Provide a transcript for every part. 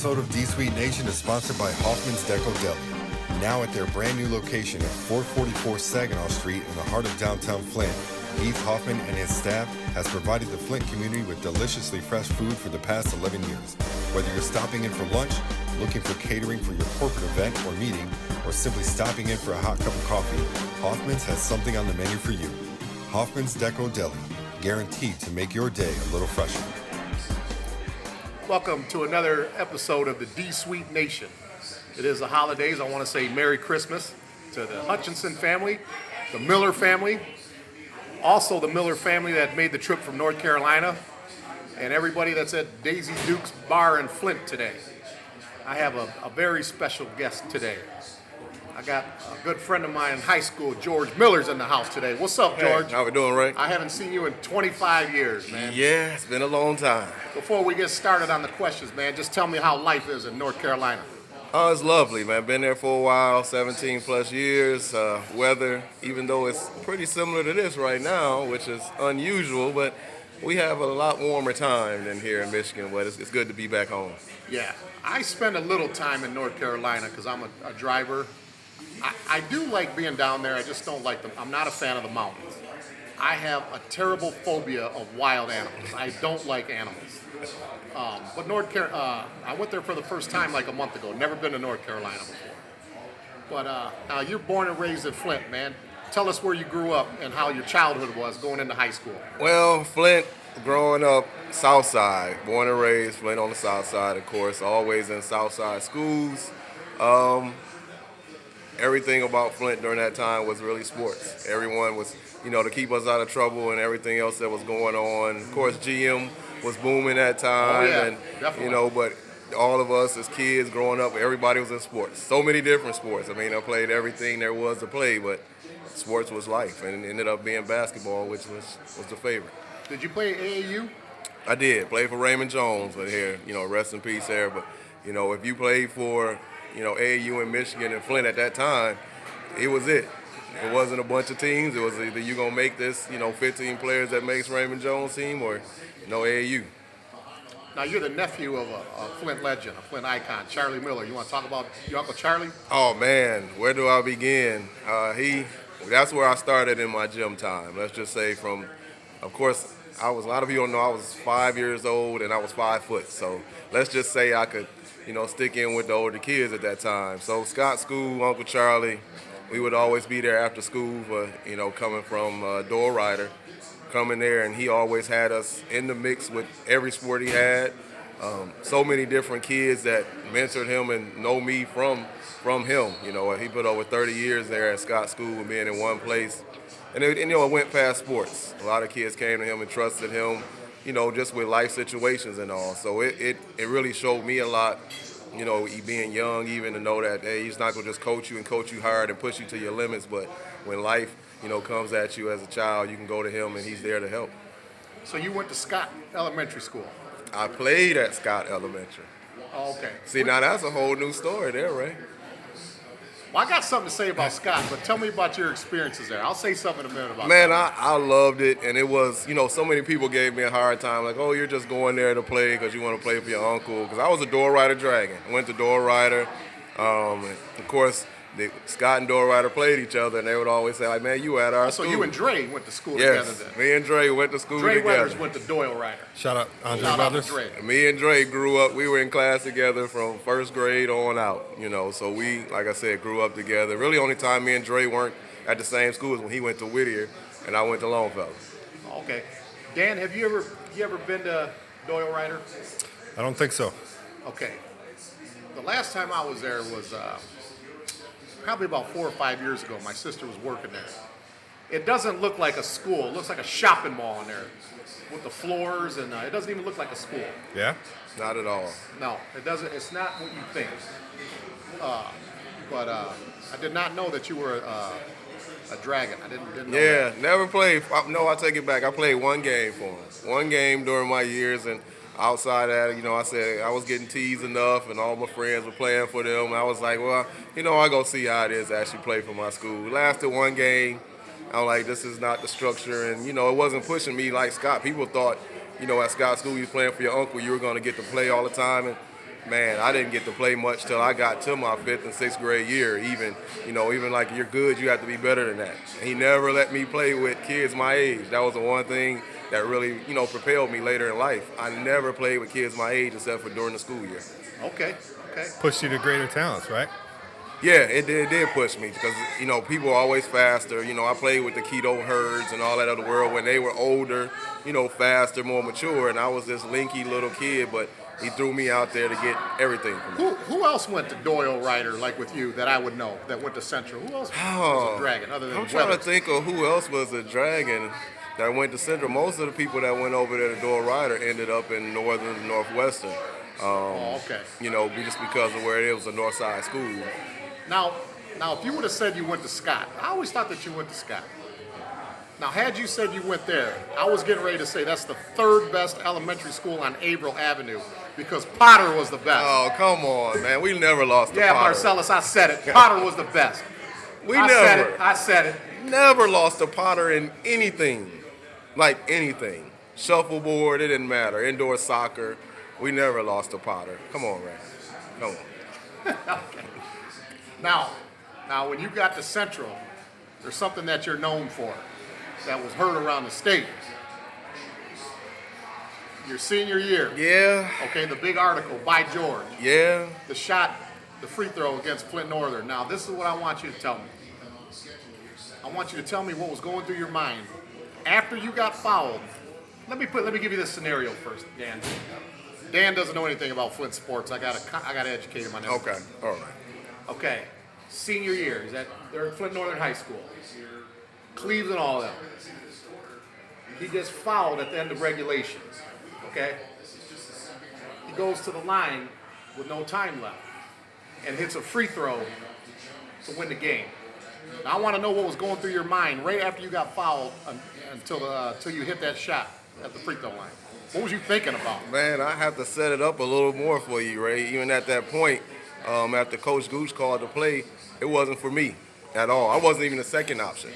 episode of D-Suite Nation is sponsored by Hoffman's Deco Deli. Now at their brand new location at 444 Saginaw Street in the heart of downtown Flint, Heath Hoffman and his staff has provided the Flint community with deliciously fresh food for the past 11 years. Whether you're stopping in for lunch, looking for catering for your corporate event or meeting, or simply stopping in for a hot cup of coffee, Hoffman's has something on the menu for you. Hoffman's Deco Deli, guaranteed to make your day a little fresher. Welcome to another episode of the D-Suite Nation. It is the holidays. I want to say Merry Christmas to the Hutchinson family, the Miller family, also the Miller family that made the trip from North Carolina, and everybody that's at Daisy Duke's Bar in Flint today. I have a very special guest today. I got a good friend of mine in high school, George Miller's in the house today. What's up, George? Hey, how we doing, Ray? I haven't seen you in 25 years, man. Yeah, it's been a long time. Before we get started on the questions, man, just tell me how life is in North Carolina. Oh, it's lovely, man. Been there for a while, 17 plus years. Weather, even though it's pretty similar to this right now, which is unusual, but we have a lot warmer time than here in Michigan, but it's good to be back home. Yeah, I spend a little time in North Carolina because I'm a driver. I do like being down there. I just don't like them. I'm not a fan of the mountains. I have a terrible phobia of wild animals. I don't like animals. But I went there for the first time like a month ago. Never been to North Carolina before. But you're born and raised in Flint, man. Tell us where you grew up and how your childhood was going into high school. Well, Flint, growing up, South Side. Born and raised, Flint on the South Side, of course. Always in South Side schools. Everything about Flint during that time was really sports. Everyone was, to keep us out of trouble and everything else that was going on. Of course, GM was booming that time, and definitely. But all of us as kids growing up, everybody was in sports. So many different sports. I mean, I played everything there was to play, but sports was life, and it ended up being basketball, which was the favorite. Did you play AAU? I did. Played for Raymond Jones, but here, rest in peace there. But, if you played for AAU in Michigan and Flint at that time, it was it. It wasn't a bunch of teams. It was either you're going to make this, 15 players that makes Raymond Jones team or AAU. Now, you're the nephew of a Flint legend, a Flint icon, Charlie Miller. You want to talk about your Uncle Charlie? Oh, man, where do I begin? That's where I started in my gym time. Let's just say of course, a lot of people don't know I was 5 years old and I was 5 foot. So let's just say I could stick in with the older kids at that time. So Scott School, Uncle Charlie, we would always be there after school for, coming from Door Rider, coming there, and he always had us in the mix with every sport he had. So many different kids that mentored him and know me from him. He put over 30 years there at Scott School and being in one place. And it went past sports. A lot of kids came to him and trusted him, just with life situations and all. So it really showed me a lot, being young, even to know that, hey, he's not going to just coach you hard and push you to your limits, but when life, comes at you as a child, you can go to him and he's there to help. So you went to Scott Elementary School? I played at Scott Elementary. Oh, okay. See, now that's a whole new story there, Ray. Well, I got something to say about Scott, but tell me about your experiences there. I'll say something in a minute about Man, that. I loved it, and it was, so many people gave me a hard time, like, oh, you're just going there to play because you want to play for your uncle. Because I was a Door Rider Dragon. I went to Door Rider. And of course, Scott and Door Rider played each other, and they would always say, like, man, you at our school. So you and Dre went to school yes, together then? Me and Dre went to school Dre together. Weathers went to Doyle Rider. Shout out Andre Shout out to Brothers. Dre. Me and Dre grew up, we were in class together from first grade on out, so we, like I said, grew up together. Really only time me and Dre weren't at the same school is when he went to Whittier and I went to Longfellow. Okay. Dan, have you ever been to Doyle Rider? I don't think so. Okay. The last time I was there was probably about 4 or 5 years ago. My sister was working there. It doesn't look like a school. It looks like a shopping mall in there with the floors, and it doesn't even look like a school. Yeah? Not at all. No, it doesn't. It's not what you think. But I did not know that you were a Dragon. I didn't know that. Never played. No, I take it back. I played one game for him. One game during my years, and outside of that, I said I was getting teased enough, and all my friends were playing for them. I was like, well, I go see how it is to actually play for my school. Lasted one game. I'm like, this is not the structure, and it wasn't pushing me like Scott. People thought, at Scott School, you was playing for your uncle, you were going to get to play all the time, and man, I didn't get to play much till I got to my 5th and 6th grade year. Even like you're good, you have to be better than that. And he never let me play with kids my age. That was the one thing that really, propelled me later in life. I never played with kids my age except for during the school year. Okay. Pushed you to greater talents, right? Yeah, it did push me because, people are always faster. I played with the keto herds and all that other world when they were older, faster, more mature, and I was this linky little kid, but he threw me out there to get everything from me. Who else went to Doyle Ryder like with you that I would know that went to Central? Who else was a Dragon other than I'm trying Weathers? to think of who else was a Dragon that went to Central. Most of the people that went over there to Doyle Ryder ended up in Northern and Northwestern. Okay. Just because of where it was a North Side school. Now, if you would have said you went to Scott, I always thought that you went to Scott. Now, had you said you went there, I was getting ready to say that's the 3rd best elementary school on Averill Avenue because Potter was the best. Oh, come on, man. We never lost to Yeah, Potter. Marcellus, I said it. Potter was the best. I said it. Never lost to Potter in anything. Like anything. Shuffleboard, it didn't matter. Indoor soccer, we never lost to Potter. Come on, Ray. Come on. Okay. Now, when you got to Central, there's something that you're known for that was heard around the state. Your senior year. Yeah. Okay, the big article by George. Yeah. The free throw against Flint Northern. Now, this is what I want you to tell me. I want you to tell me what was going through your mind after you got fouled. Let me give you this scenario first, Dan. Dan doesn't know anything about Flint sports. I gotta educate him on that. Okay. All right. Okay, senior year. They're at Flint Northern High School. Cleves and all that. He gets fouled at the end of regulation. Okay? He goes to the line with no time left and hits a free throw to win the game. Now, I want to know what was going through your mind right after you got fouled until you hit that shot at the free throw line. What was you thinking about? Man, I have to set it up a little more for you, Ray. Even at that point, after Coach Gooch called the play, it wasn't for me at all. I wasn't even the second option.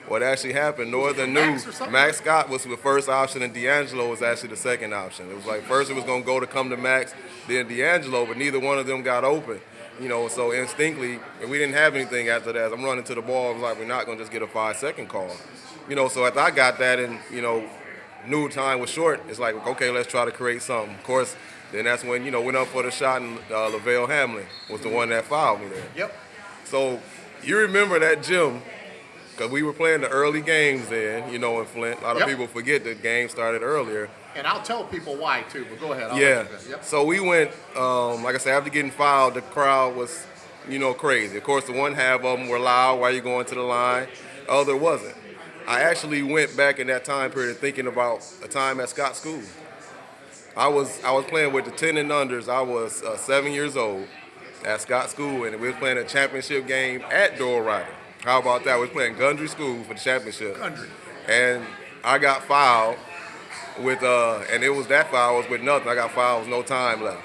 What actually happened, Northern knew Max Scott was the first option and D'Angelo was actually the second option. It was like first it was going to come to Max, then D'Angelo, but neither one of them got open. So instinctively, and we didn't have anything after that. I'm running to the ball. I was like, we're not going to just get a 5-second call. So after I got that and, knew time was short, it's like, okay, let's try to create something. Of course, then that's when, went up for the shot and LaVale Hamlin was the one that fouled me there. Yep. So you remember that gym, because we were playing the early games then, in Flint. A lot of people forget the game started earlier. And I'll tell people why, too, but go ahead. Yep. So we went, like I said, after getting fouled, the crowd was, crazy. Of course, the one half of them were loud while you're going to the line. The other wasn't. I actually went back in that time period thinking about a time at Scott School. I was playing with the 10 and unders. I was 7 years old at Scott School, and we were playing a championship game at Doyle Ryder. How about that? We were playing Gundry School for the championship. Gundry. And I got fouled with, and it was that foul was with nothing. I got fouled with no time left.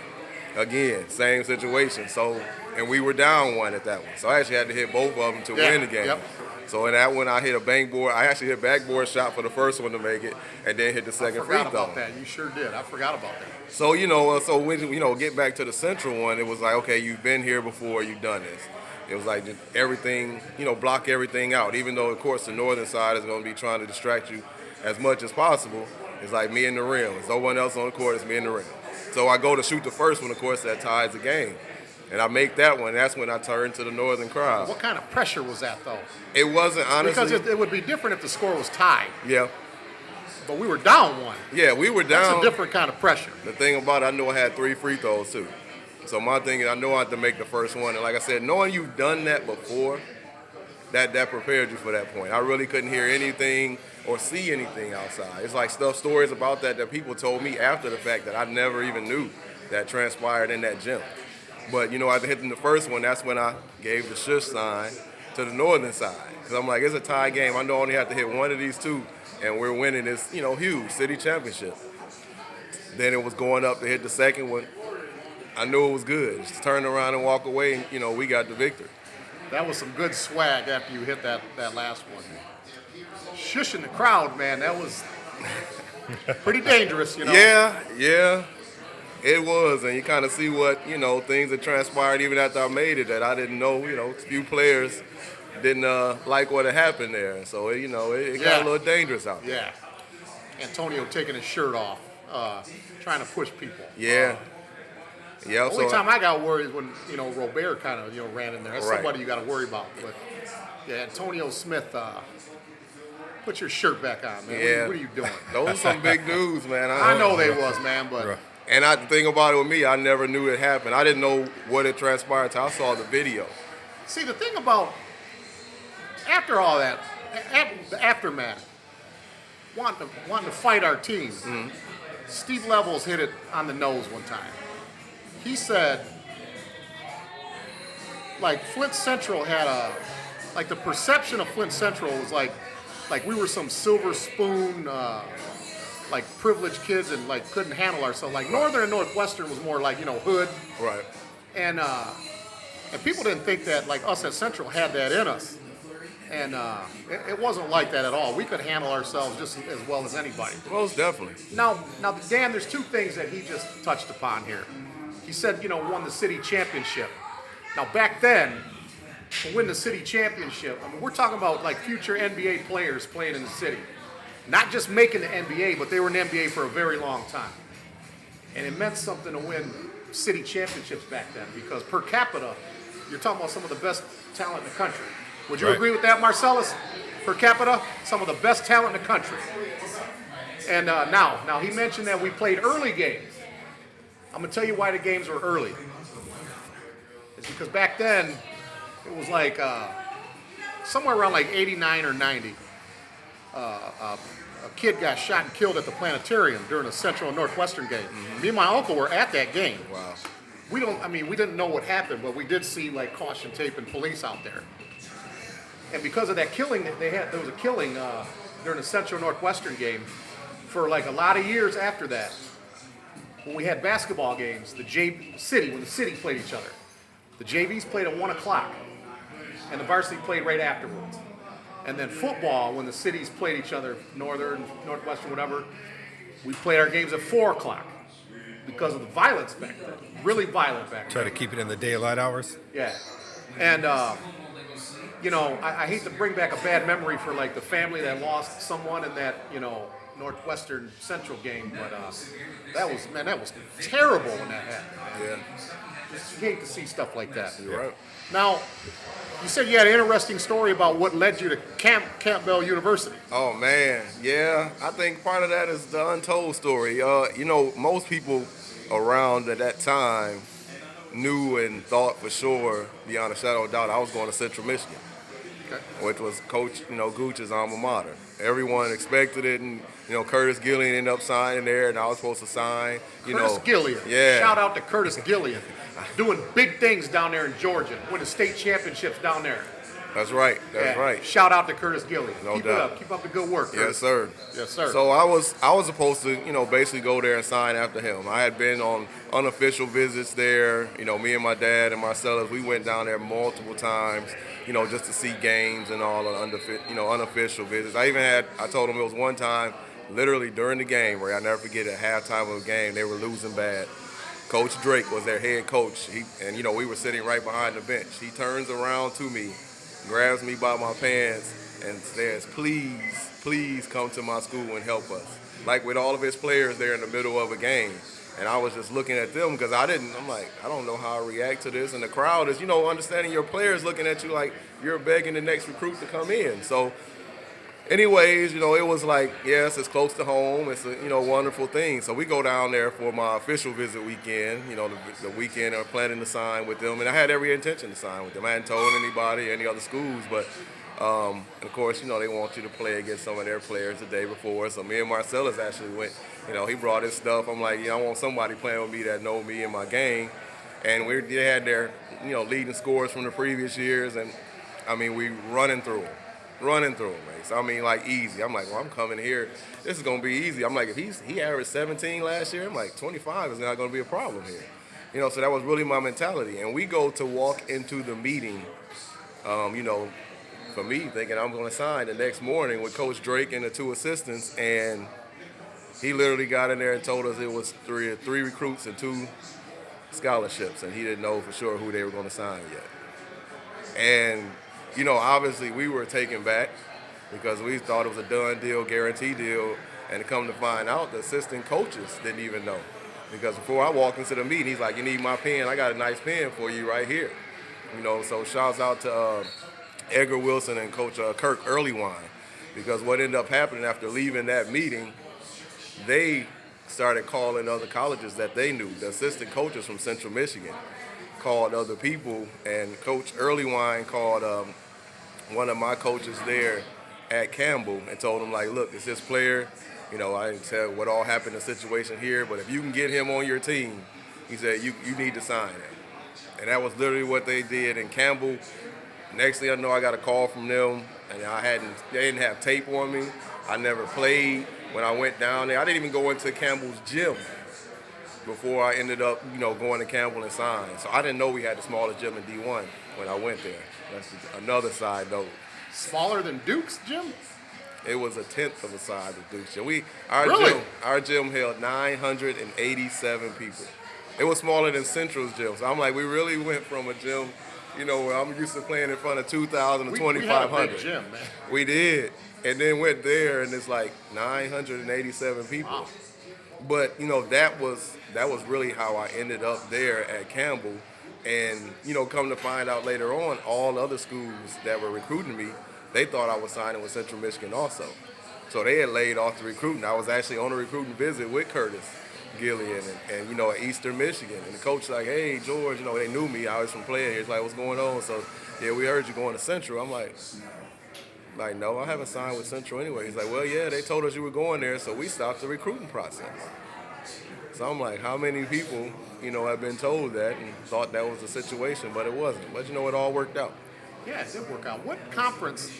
Again, same situation. So, and we were down one at that one. So I actually had to hit both of them to win the game. Yep. So in that one, I hit a backboard. I actually hit a backboard shot for the first one to make it, and then hit the second free throw. I forgot about that. You sure did. I forgot about that. So so when get back to the Central one, it was like, okay, you've been here before, you've done this. It was like just everything, block everything out. Even though, of course, the northern side is going to be trying to distract you as much as possible. It's like me in the rim. There's no one else on the court. It's me in the rim. So I go to shoot the first one, of course, that ties the game. And I make that one. That's when I turn to the northern crowd. What kind of pressure was that, though? It wasn't, honestly. Because it would be different if the score was tied. Yeah. But we were down one. Yeah, we were down. That's a different kind of pressure. The thing about it, I knew I had 3 free throws, too. So my thing is, I know I had to make the first one. And like I said, knowing you've done that before, that prepared you for that point. I really couldn't hear anything or see anything outside. It's like stories about that people told me after the fact that I never even knew that transpired in that gym. But, after hitting the first one, that's when I gave the shush sign to the northern side. Because I'm like, it's a tie game. I know I only have to hit one of these two, and we're winning this, huge city championship. Then it was going up to hit the second one. I knew it was good. Just turn around and walk away, and, we got the victory. That was some good swag after you hit that last one. Shushing the crowd, man, that was pretty dangerous, Yeah. It was, and you kind of see what, things that transpired even after I made it that I didn't know. A few players didn't like what had happened there. So, it got a little dangerous out there. Yeah. Antonio taking his shirt off, trying to push people. Yeah. The only time I got worried is when, Robert kind of, ran in there. That's Right. somebody you got to worry about. But, yeah, Antonio Smith, put your shirt back on, man. Yeah. What are you doing? Those are some big dudes, man. I know they was, man, but... Right. And the thing about it with me, I never knew it happened. I didn't know what had transpired until I saw the video. See, the thing about, after all that, the aftermath, wanting to fight our team, Steve Levels hit it on the nose one time. He said, Flint Central had the perception of Flint Central was like we were some silver spoon, privileged kids and couldn't handle ourselves. Northern and Northwestern was more hood. Right. And people didn't think that us at Central had that in us. And it wasn't like that at all. We could handle ourselves just as well as anybody. Most definitely. Now, Dan, there's two things that he just touched upon here. He said, won the city championship. Now, back then, to win the city championship, we're talking about future NBA players playing in the city. Not just making the NBA, but they were in the NBA for a very long time. And it meant something to win city championships back then because per capita, you're talking about some of the best talent in the country. Would you agree with that, Marcellus? Per capita, some of the best talent in the country. And now he mentioned that we played early games. I'm going to tell you why the games were early. It's because back then, it was somewhere around 89 or 90. A kid got shot and killed at the planetarium during a Central and Northwestern game. Me and my uncle were at that game. Wow. We didn't know what happened, but we did see caution tape and police out there. And because of that killing that there was a killing during the Central Northwestern game for a lot of years after that. When we had basketball games, when the city played each other, the JVs played at 1 o'clock, and the varsity played right afterwards. And then football, when the cities played each other, Northern, Northwestern, whatever, we played our games at 4 o'clock because of the violence back then. Really violent back then. Try to keep it in the daylight hours. Yeah. And, I hate to bring back a bad memory for the family that lost someone in that, Northwestern Central game, but that was terrible when that happened. Yeah. Just hate to see stuff like that. You're right. Now, you said you had an interesting story about what led you to Campbell University. Oh, man. Yeah. I think part of that is the untold story. Most people around at that time knew and thought for sure, beyond a shadow of doubt, I was going to Central Michigan, which was Coach, Gooch's alma mater. Everyone expected it, and, Curtis Gillian ended up signing there, and I was supposed to sign, Curtis Gillian. Yeah. Shout out to Curtis Gillian. Doing big things down there in Georgia, winning state championships down there. That's right. That's right. Shout out to Curtis Gillian. No Keep doubt. it up. Keep up the good work, Curtis. Yes, sir. Yes, sir. So I was supposed to, basically go there and sign after him. I had been on unofficial visits there. Me and my dad and Marcellus, we went down there multiple times, just to see games and all the unofficial visits. I told him it was one time, literally during the game, where I'll never forget at halftime of a game, they were losing bad. Coach Drake was their head coach, we were sitting right behind the bench. He turns around to me, grabs me by my pants, and says, please come to my school and help us. With all of his players there in the middle of a game. And I was just looking at them because I'm like, I don't know how I react to this. And the crowd is, understanding your players looking at you like you're begging the next recruit to come in. So anyways, it was yes, it's close to home. It's a, wonderful thing. So we go down there for my official visit weekend, the weekend I'm planning to sign with them. And I had every intention to sign with them. I hadn't told anybody, any other schools, but and of course, they want you to play against some of their players the day before. So me and Marcellus actually went, he brought his stuff. I'm like, I want somebody playing with me that know me and my game. And they had their, leading scores from the previous years. And, we running through them, man. So, easy. I'm like, well, I'm coming here. This is going to be easy. I'm like, if he averaged 17 last year, I'm like, 25 is not going to be a problem here. So that was really my mentality. And we go to walk into the meeting, for me, thinking I'm going to sign the next morning with Coach Drake and the two assistants, and He literally got in there and told us it was three recruits and 2 scholarships, and he didn't know for sure who they were going to sign yet. And, obviously we were taken back because we thought it was a done deal, guarantee deal, and to come to find out, the assistant coaches didn't even know. Because before I walked into the meeting, he's like, you need my pen? I got a nice pen for you right here. So shouts out to Edgar Wilson and Coach Kirk Earlywine, because what ended up happening after leaving that meeting, they started calling other colleges that they knew. The assistant coaches from Central Michigan called other people, and Coach Earlywine called one of my coaches there at Campbell and told him, like, look, it's this player. I didn't tell what all happened in the situation here, but if you can get him on your team, he said, you need to sign him. And that was literally what they did in Campbell. Next thing I know, I got a call from them, and they didn't have tape on me. I never played. When I went down there, I didn't even go into Campbell's gym before I ended up, going to Campbell and signed. So I didn't know we had the smallest gym in D1 when I went there. That's another side note. Smaller than Duke's gym? It was a tenth of the size of Duke's gym. Really? Our gym held 987 people. It was smaller than Central's gym. So I'm like, we really went from a gym, where I'm used to playing in front of 2,000 to 2,500. We had a big gym, man. We did. And then went there, and it's like 987 people. Wow. But, that was really how I ended up there at Campbell. And, come to find out later on, all other schools that were recruiting me, they thought I was signing with Central Michigan also. So they had laid off the recruiting. I was actually on a recruiting visit with Curtis Gillian and at Eastern Michigan. And the coach like, hey, George, they knew me. I was from playing here. He's like, what's going on? So, yeah, we heard you going to Central. I'm like, no, I haven't signed with Central anyway. He's like, well, yeah, they told us you were going there, so we stopped the recruiting process. So I'm like, how many people, have been told that and thought that was the situation, but it wasn't. But, it all worked out. Yeah, it did work out. What conference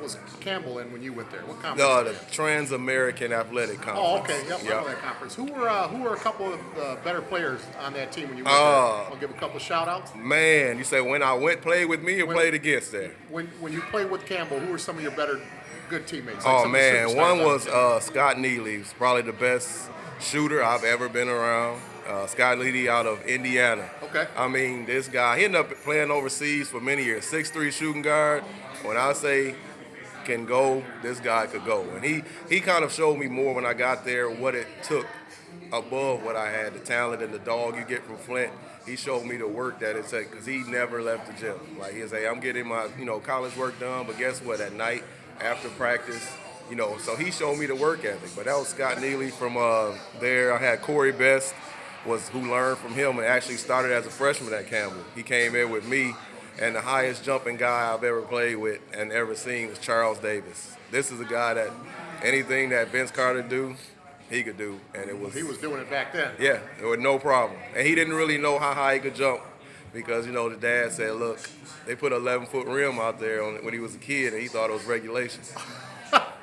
was Campbell in when you went there? What conference? No, the Trans-American Athletic Conference. Oh, okay. Yep. I know that conference. Who were a couple of the better players on that team when you went there? I'll give a couple of shout-outs. Man, you say when I played with me or played against there? When you played with Campbell, who were some of your good teammates? Like man, one was Scott Neely. He's probably the best shooter I've ever been around. Scott Neely out of Indiana. Okay. I mean, this guy, he ended up playing overseas for many years. 6'3" shooting guard. When I say can go, this guy could go. And he kind of showed me more when I got there what it took above what I had, the talent and the dog you get from Flint. He showed me the work that it took because he never left the gym. Like he'd say, I'm getting my college work done, but guess what? At night, after practice, so he showed me the work ethic. But that was Scott Neely from there. I had Corey Best, who learned from him and actually started as a freshman at Campbell. He came in with me, and the highest jumping guy I've ever played with and ever seen was Charles Davis. This is a guy that anything that Vince Carter do, he could do, and he was doing it back then. Yeah, it was no problem. And he didn't really know how high he could jump because the dad said, look, they put an 11-foot rim out there when he was a kid, and he thought it was regulation.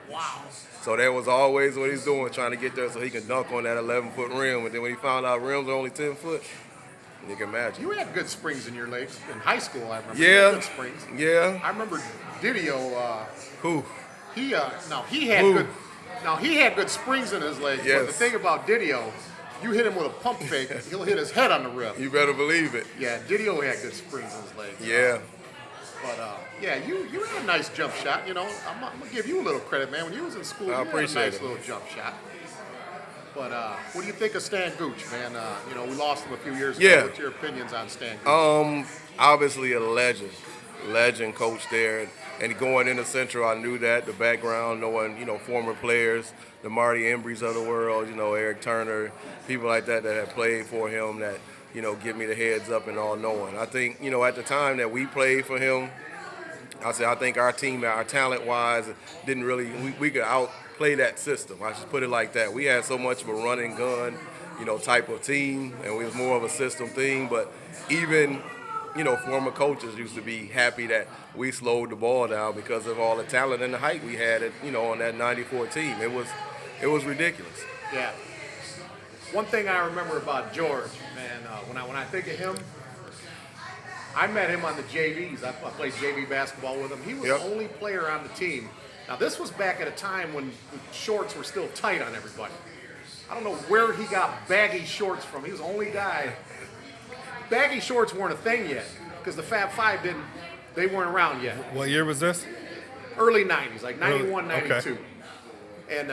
Wow. So that was always what he's doing, trying to get there so he can dunk on that 11-foot rim. And then when he found out rims are only 10 foot, you can imagine. You had good springs in your legs in high school. I remember. Yeah. You had good springs. Yeah. I remember Didio. Who? He had good springs in his legs. Yes. But the thing about Didio, you hit him with a pump fake, he'll hit his head on the rim. You better believe it. Yeah, Didio had good springs in his legs. Yeah. But you had a nice jump shot. I'm gonna give you a little credit, man. When you was in school, you had a nice little jump shot. But what do you think of Stan Gooch, man? We lost him a few years ago. Yeah. What's your opinions on Stan Gooch? Obviously a legend coach there. And going into Central, I knew that, the background, knowing, former players, the Marty Embreys of the world, Eric Turner, people like that had played for him that, give me the heads up and all knowing. I think, at the time that we played for him, I think our team, our talent-wise, didn't really, we could outplay that system. I just put it like that. We had so much of a run and gun, type of team, and we was more of a system thing, but even former coaches used to be happy that we slowed the ball down because of all the talent and the height we had on that 94 team. It was ridiculous. Yeah. One thing I remember about George, man, when I think of him, I met him on the JVs. I played JV basketball with him. He was the only player on the team. Now, this was back at a time when the shorts were still tight on everybody. I don't know where he got baggy shorts from. He was the only guy. Baggy shorts weren't a thing yet because the Fab Five they weren't around yet. What year was this? Early 90s, like 91, Really? 92. Okay. And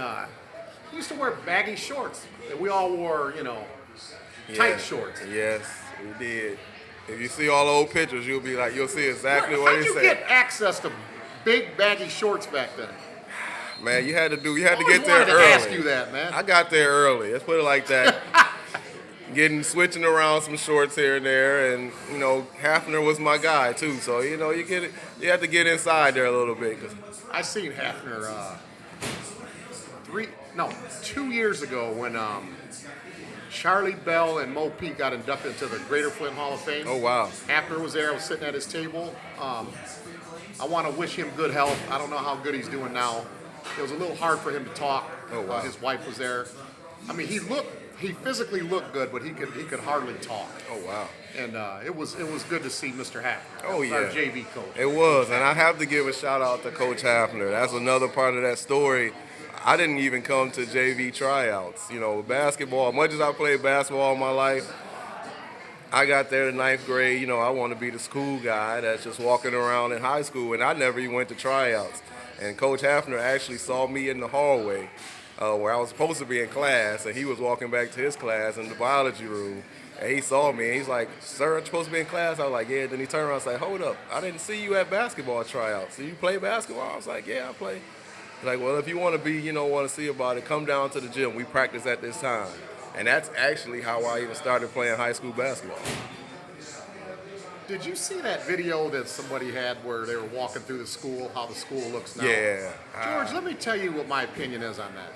he used to wear baggy shorts. And we all wore, tight shorts. Yes, we did. If you see all the old pictures, you'll see exactly what he How'd you said. get access to big baggy shorts back then? Man, you had to get I there wanted to early. ask you that, man. I got there early. Let's put it like that. Switching around some shorts here and there, and Hafner was my guy too. So you have to get inside there a little bit. I seen Hafner 2 years ago when Charlie Bell and Mo Pete got inducted into the Greater Flint Hall of Fame. Oh wow! Hafner was there. I was sitting at his table. I want to wish him good health. I don't know how good he's doing now. It was a little hard for him to talk. Oh wow! His wife was there. I mean, he physically looked good, but he could hardly talk. Oh wow! And it was good to see Mr. Hafner. Oh yeah, our JV coach. It was, and I have to give a shout out to Coach Hafner. That's another part of that story. I didn't even come to JV tryouts. Basketball. Much as I played basketball all my life, I got there in 9th grade. I want to be the school guy that's just walking around in high school, and I never even went to tryouts. And Coach Hafner actually saw me in the hallway where I was supposed to be in class, and he was walking back to his class in the biology room, and he saw me, and he's like, "Sir, I'm supposed to be in class?" I was like, "Yeah." Then he turned around and was like, "Hold up, I didn't see you at basketball tryouts. Do you play basketball?" I was like, "Yeah, I play." He's like, "Well, if you want to see about it, come down to the gym. We practice at this time." And that's actually how I even started playing high school basketball. Did you see that video that somebody had where they were walking through the school, how the school looks now? Yeah. George, let me tell you what my opinion is on that.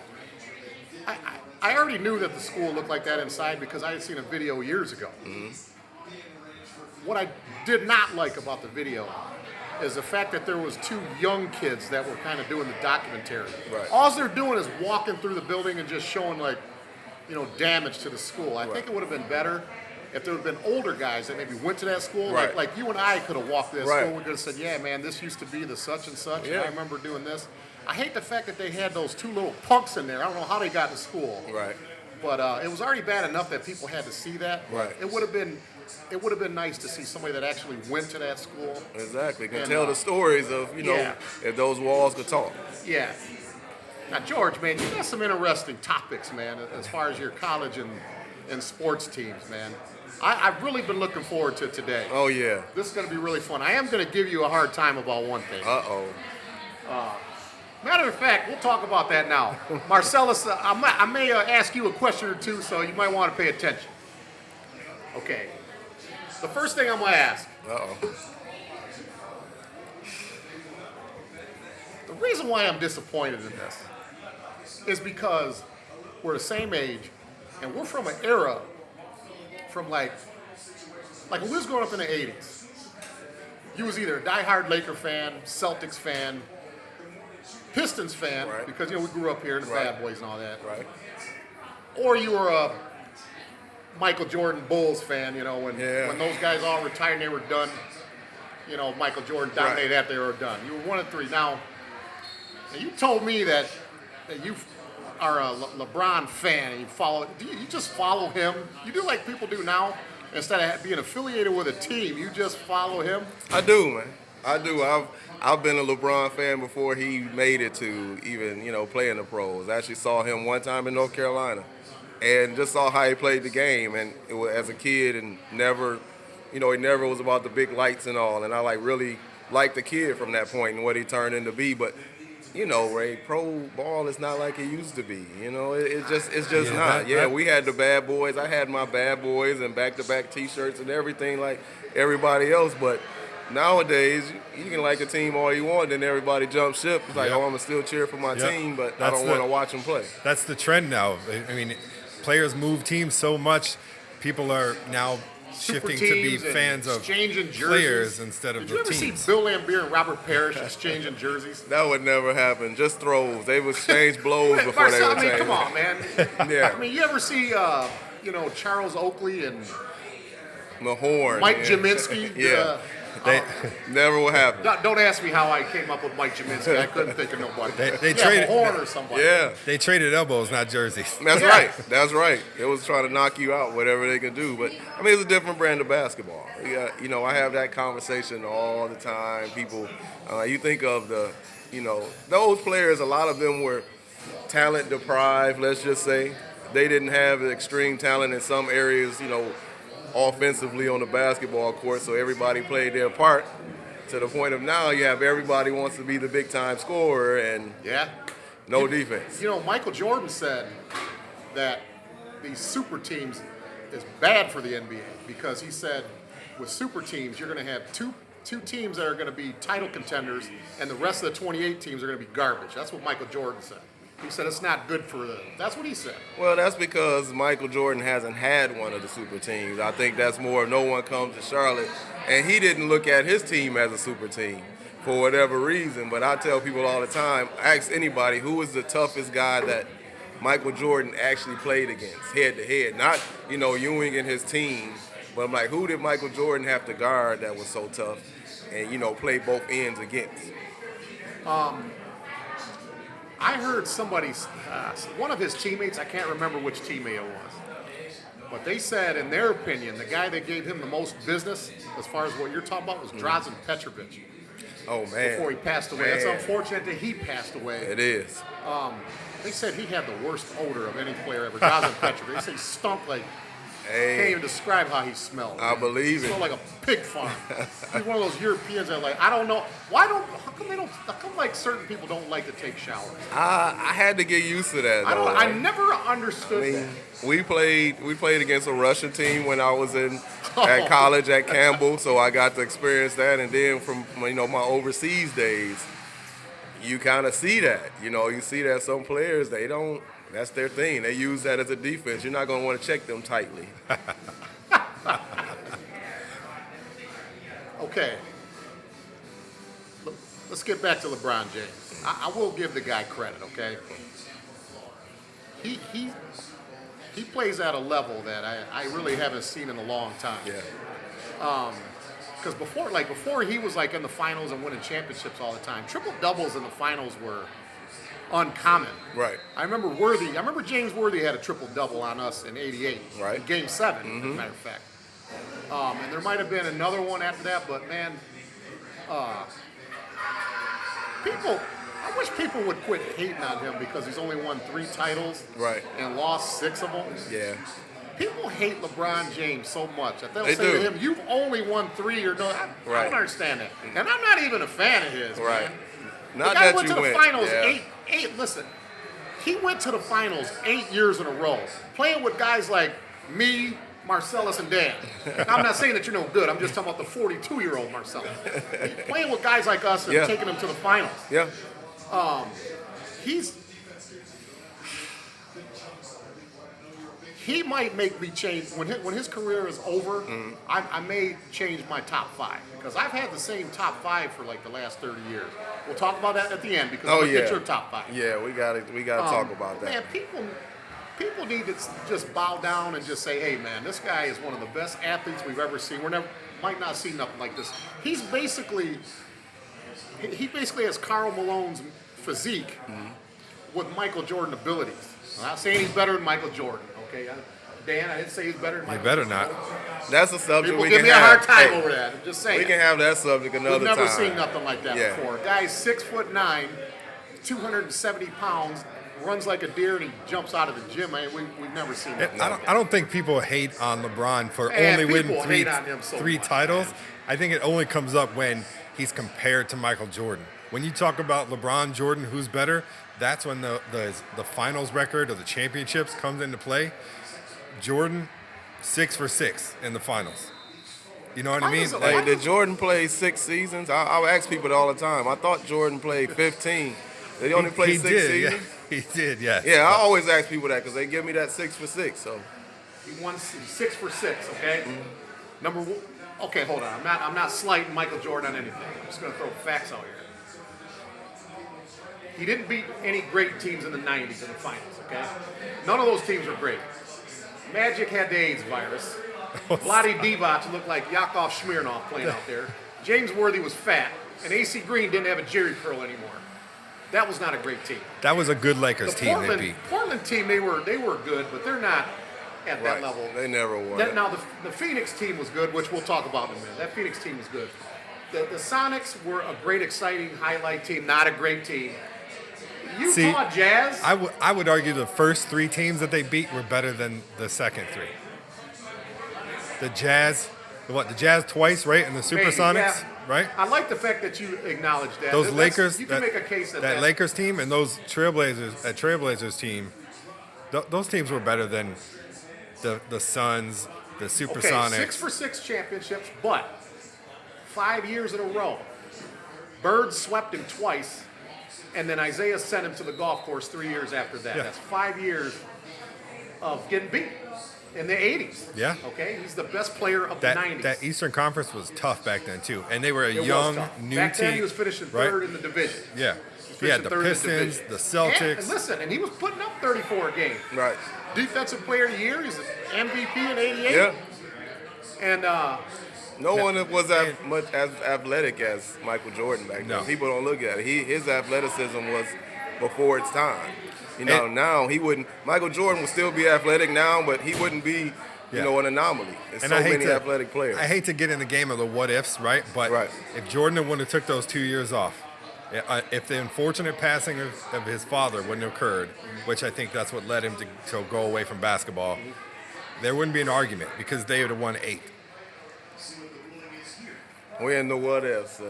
I already knew that the school looked like that inside because I had seen a video years ago. Mm-hmm. What I did not like about the video is the fact that there was 2 young kids that were kind of doing the documentary. Right. All they're doing is walking through the building and just showing damage to the school. I think it would have been better if there would have been older guys that maybe went to that school. Right. Like you and I could have walked to that Right. school. We could have said, "Yeah, man, this used to be the such and such. Yeah. And I remember doing this." I hate the fact that they had those 2 little punks in there. I don't know how they got to school. Right. But it was already bad enough that people had to see that. Right. It would have been nice to see somebody that actually went to that school. Exactly. Can And, tell the stories of, yeah. if those walls could talk. Yeah. Now, George, man, you got some interesting topics, man, as far as your college and sports teams, man. I've really been looking forward to today. Oh, yeah. This is going to be really fun. I am going to give you a hard time about one thing. Uh-oh. Matter of fact, we'll talk about that now. Marcellus, I may ask you a question or two, so you might want to pay attention. Okay. The first thing I'm going to ask. Uh-oh. The reason why I'm disappointed in this is because we're the same age, and we're from an era from like when we was growing up in the 80s. You was either a diehard Laker fan, Celtics fan, Pistons fan, Right. because we grew up here in the Right. Bad Boys and all that. Right. Or you were a Michael Jordan Bulls fan, when those guys all retired and they were done. Michael Jordan dominated after they were done. You were 1 of 3. Now you told me that you are a LeBron fan and you just follow him? You do like people do now? Instead of being affiliated with a team, you just follow him? I do, man. I do. I've been a LeBron fan before he made it to even, play in the pros. I actually saw him one time in North Carolina and just saw how he played the game. And it was, as a kid, and never, he never was about the big lights and all. And I really liked the kid from that point and what he turned into be. But Ray, pro ball is not like it used to be. It's just not. We had the bad boys. I had my bad boys and back-to-back T-shirts and everything like everybody else. But nowadays, you can like a team all you want, then everybody jumps ship. It's like, I'm going to still cheer for my team, but I don't want to watch them play. That's the trend now. I mean, players move teams so much. People are now shifting to be fans of players instead of the teams. Did you ever see Bill Laimbeer and Robert Parrish exchanging jerseys? That would never happen. Just throws. They would exchange blows before they would change. Come on, man. Yeah. I mean, you ever see, Charles Oakley and Mahorn, Mike Jaminski? Yeah. Never will happen. Don't ask me how I came up with Mike Jaminski. I couldn't think of nobody. They traded Horn or somebody. Yeah. They traded elbows, not jerseys. That's right. That's right. It was trying to knock you out, whatever they could do. But I mean, it's a different brand of basketball. I have that conversation all the time. People, you think of those players. A lot of them were talent deprived. Let's just say they didn't have extreme talent in some areas. Offensively on the basketball court, so everybody played their part. To the point of now, you have everybody wants to be the big time scorer and no defense. Michael Jordan said that these super teams is bad for the NBA because he said with super teams you're going to have two teams that are going to be title contenders and the rest of the 28 teams are going to be garbage. That's what Michael Jordan said. He said it's not good for them. That's what he said. Well, that's because Michael Jordan hasn't had one of the super teams. I think that's more no one comes to Charlotte, and he didn't look at his team as a super team for whatever reason. But I tell people all the time, ask anybody who was the toughest guy that Michael Jordan actually played against, head to head. Not, Ewing and his team, but I'm like, who did Michael Jordan have to guard that was so tough and, play both ends against? I heard one of his teammates, I can't remember which teammate it was, but they said, in their opinion, the guy that gave him the most business, as far as what you're talking about, was Drazen Petrovic. Oh, man. Before he passed away. Man. That's unfortunate that he passed away. It is. They said he had the worst odor of any player ever, Drazen Petrovic. They said he stunk like... Can't even describe how he smelled. I believe it. He smelled like a pig farm. He's one of those Europeans that I don't know. How come certain people don't like to take showers? I had to get used to that. I never understood that. We played against a Russian team when I was at college at Campbell, so I got to experience that. And then from my overseas days, you kind of see that. You see that some players, they don't. That's their thing. They use that as a defense. You're not going to want to check them tightly. Okay. Let's get back to LeBron James. I will give the guy credit, okay? He plays at a level that I really haven't seen in a long time. Yeah. Because before he was in the finals and winning championships all the time, triple doubles in the finals were uncommon. Right. I remember James Worthy had a triple-double on us in '88. Right. In Game 7, as a matter of fact. And there might have been another one after that, but man, I wish people would quit hating on him because he's only won 3 titles. Right. And lost 6 of them. Yeah. People hate LeBron James so much that they'll They say do. to him, "You've only won 3 or no." I don't understand that. And I'm not even a fan of his. Right. Man. Not the guy that went you to the went. finals Yeah. Listen, he went to the finals 8 years in a row, playing with guys like me, Marcellus, and Dan. I'm not saying that you're no good. I'm just talking about the 42-year-old Marcellus. Playing with guys like us and taking them to the finals. Yeah. He might make me change when his career is over. I may change my top 5 because I've had the same top 5 for the last 30 years. We'll talk about that at the end because I'm gonna get your top 5. Yeah, we gotta talk about that. Man, people need to just bow down and just say, "Hey, man, this guy is one of the best athletes we've ever seen. Might not see nothing like this." He basically has Karl Malone's physique with Michael Jordan abilities. I'm not saying he's better than Michael Jordan. Okay, Dan, I didn't say he's better than Michael Jordan. He better not. That's a subject People we give can me a have. hard time over that. I'm just saying. We can have that subject another We've never time. seen nothing like that before. A guy's 6'9", 270 pounds, runs like a deer, and he jumps out of the gym. We've never seen that. I don't think people hate on LeBron for Man, only winning people hate on him so three much, titles. man. I think it only comes up when he's compared to Michael Jordan. When you talk about LeBron, Jordan, who's better, that's when the finals record or the championships comes into play. Jordan, 6 for 6 in the finals. You know what I mean? Hey, did Jordan play 6 seasons? I ask people that all the time. I thought Jordan played 15. Did he only play 6 seasons? Yeah. He did, yeah. Yeah, I always ask people that because they give me that 6 for 6. So He won 6 for 6. Okay. Number one. Okay, hold on. I'm not slighting Michael Jordan on anything. I'm just going to throw facts out here. He didn't beat any great teams in the 90s in the finals. Okay. None of those teams were great. Magic had the AIDS virus. Vlade Divac looked like Yakov Smirnoff playing out there. James Worthy was fat, and AC Green didn't have a Jerry curl anymore. That was not a great team. That was a good Lakers The team they beat. Portland team, they were good, but they're not at that Right. level. They never won. it. Now the Phoenix team was good, which we'll talk about in a minute. That Phoenix team was good. The Sonics were a great, exciting highlight team, not a great team. Utah Jazz. I would argue the first 3 teams that they beat were better than the second 3. The Jazz, the Jazz twice, right? And the Supersonics, yeah. right? I like the fact that you acknowledge that. Those Lakers, you can make a case that Lakers team and those Trailblazers team, those teams were better than the Suns, the Supersonics. Okay, 6 for 6 championships, but 5 years in a row. Bird swept him twice, and then Isaiah sent him to the golf course 3 years after that. Yeah. That's 5 years of getting beat in the 80s. Yeah. Okay, he's the best player of the 90s. That Eastern Conference was tough back then too, and they were a It was young, tough. new Back team. then he was finishing right? third in the division. Yeah, He yeah. finished The third in the Pistons, division. the Celtics. And listen, and he was putting up 34 a game. Right. Defensive Player of the Year. He's an MVP in '88. Yeah. And No one was as much as athletic as Michael Jordan back then. No. People don't look at it. His athleticism was before its time. Now he wouldn't. Michael Jordan would still be athletic now, but he wouldn't be, an anomaly. There's so many athletic players. I hate to get in the game of the what ifs, right? But Right. if Jordan would have took those 2 years off, if the unfortunate passing of his father wouldn't have occurred, which I think that's what led him to go away from basketball, there wouldn't be an argument because they would have won 8. We're in the what ifs,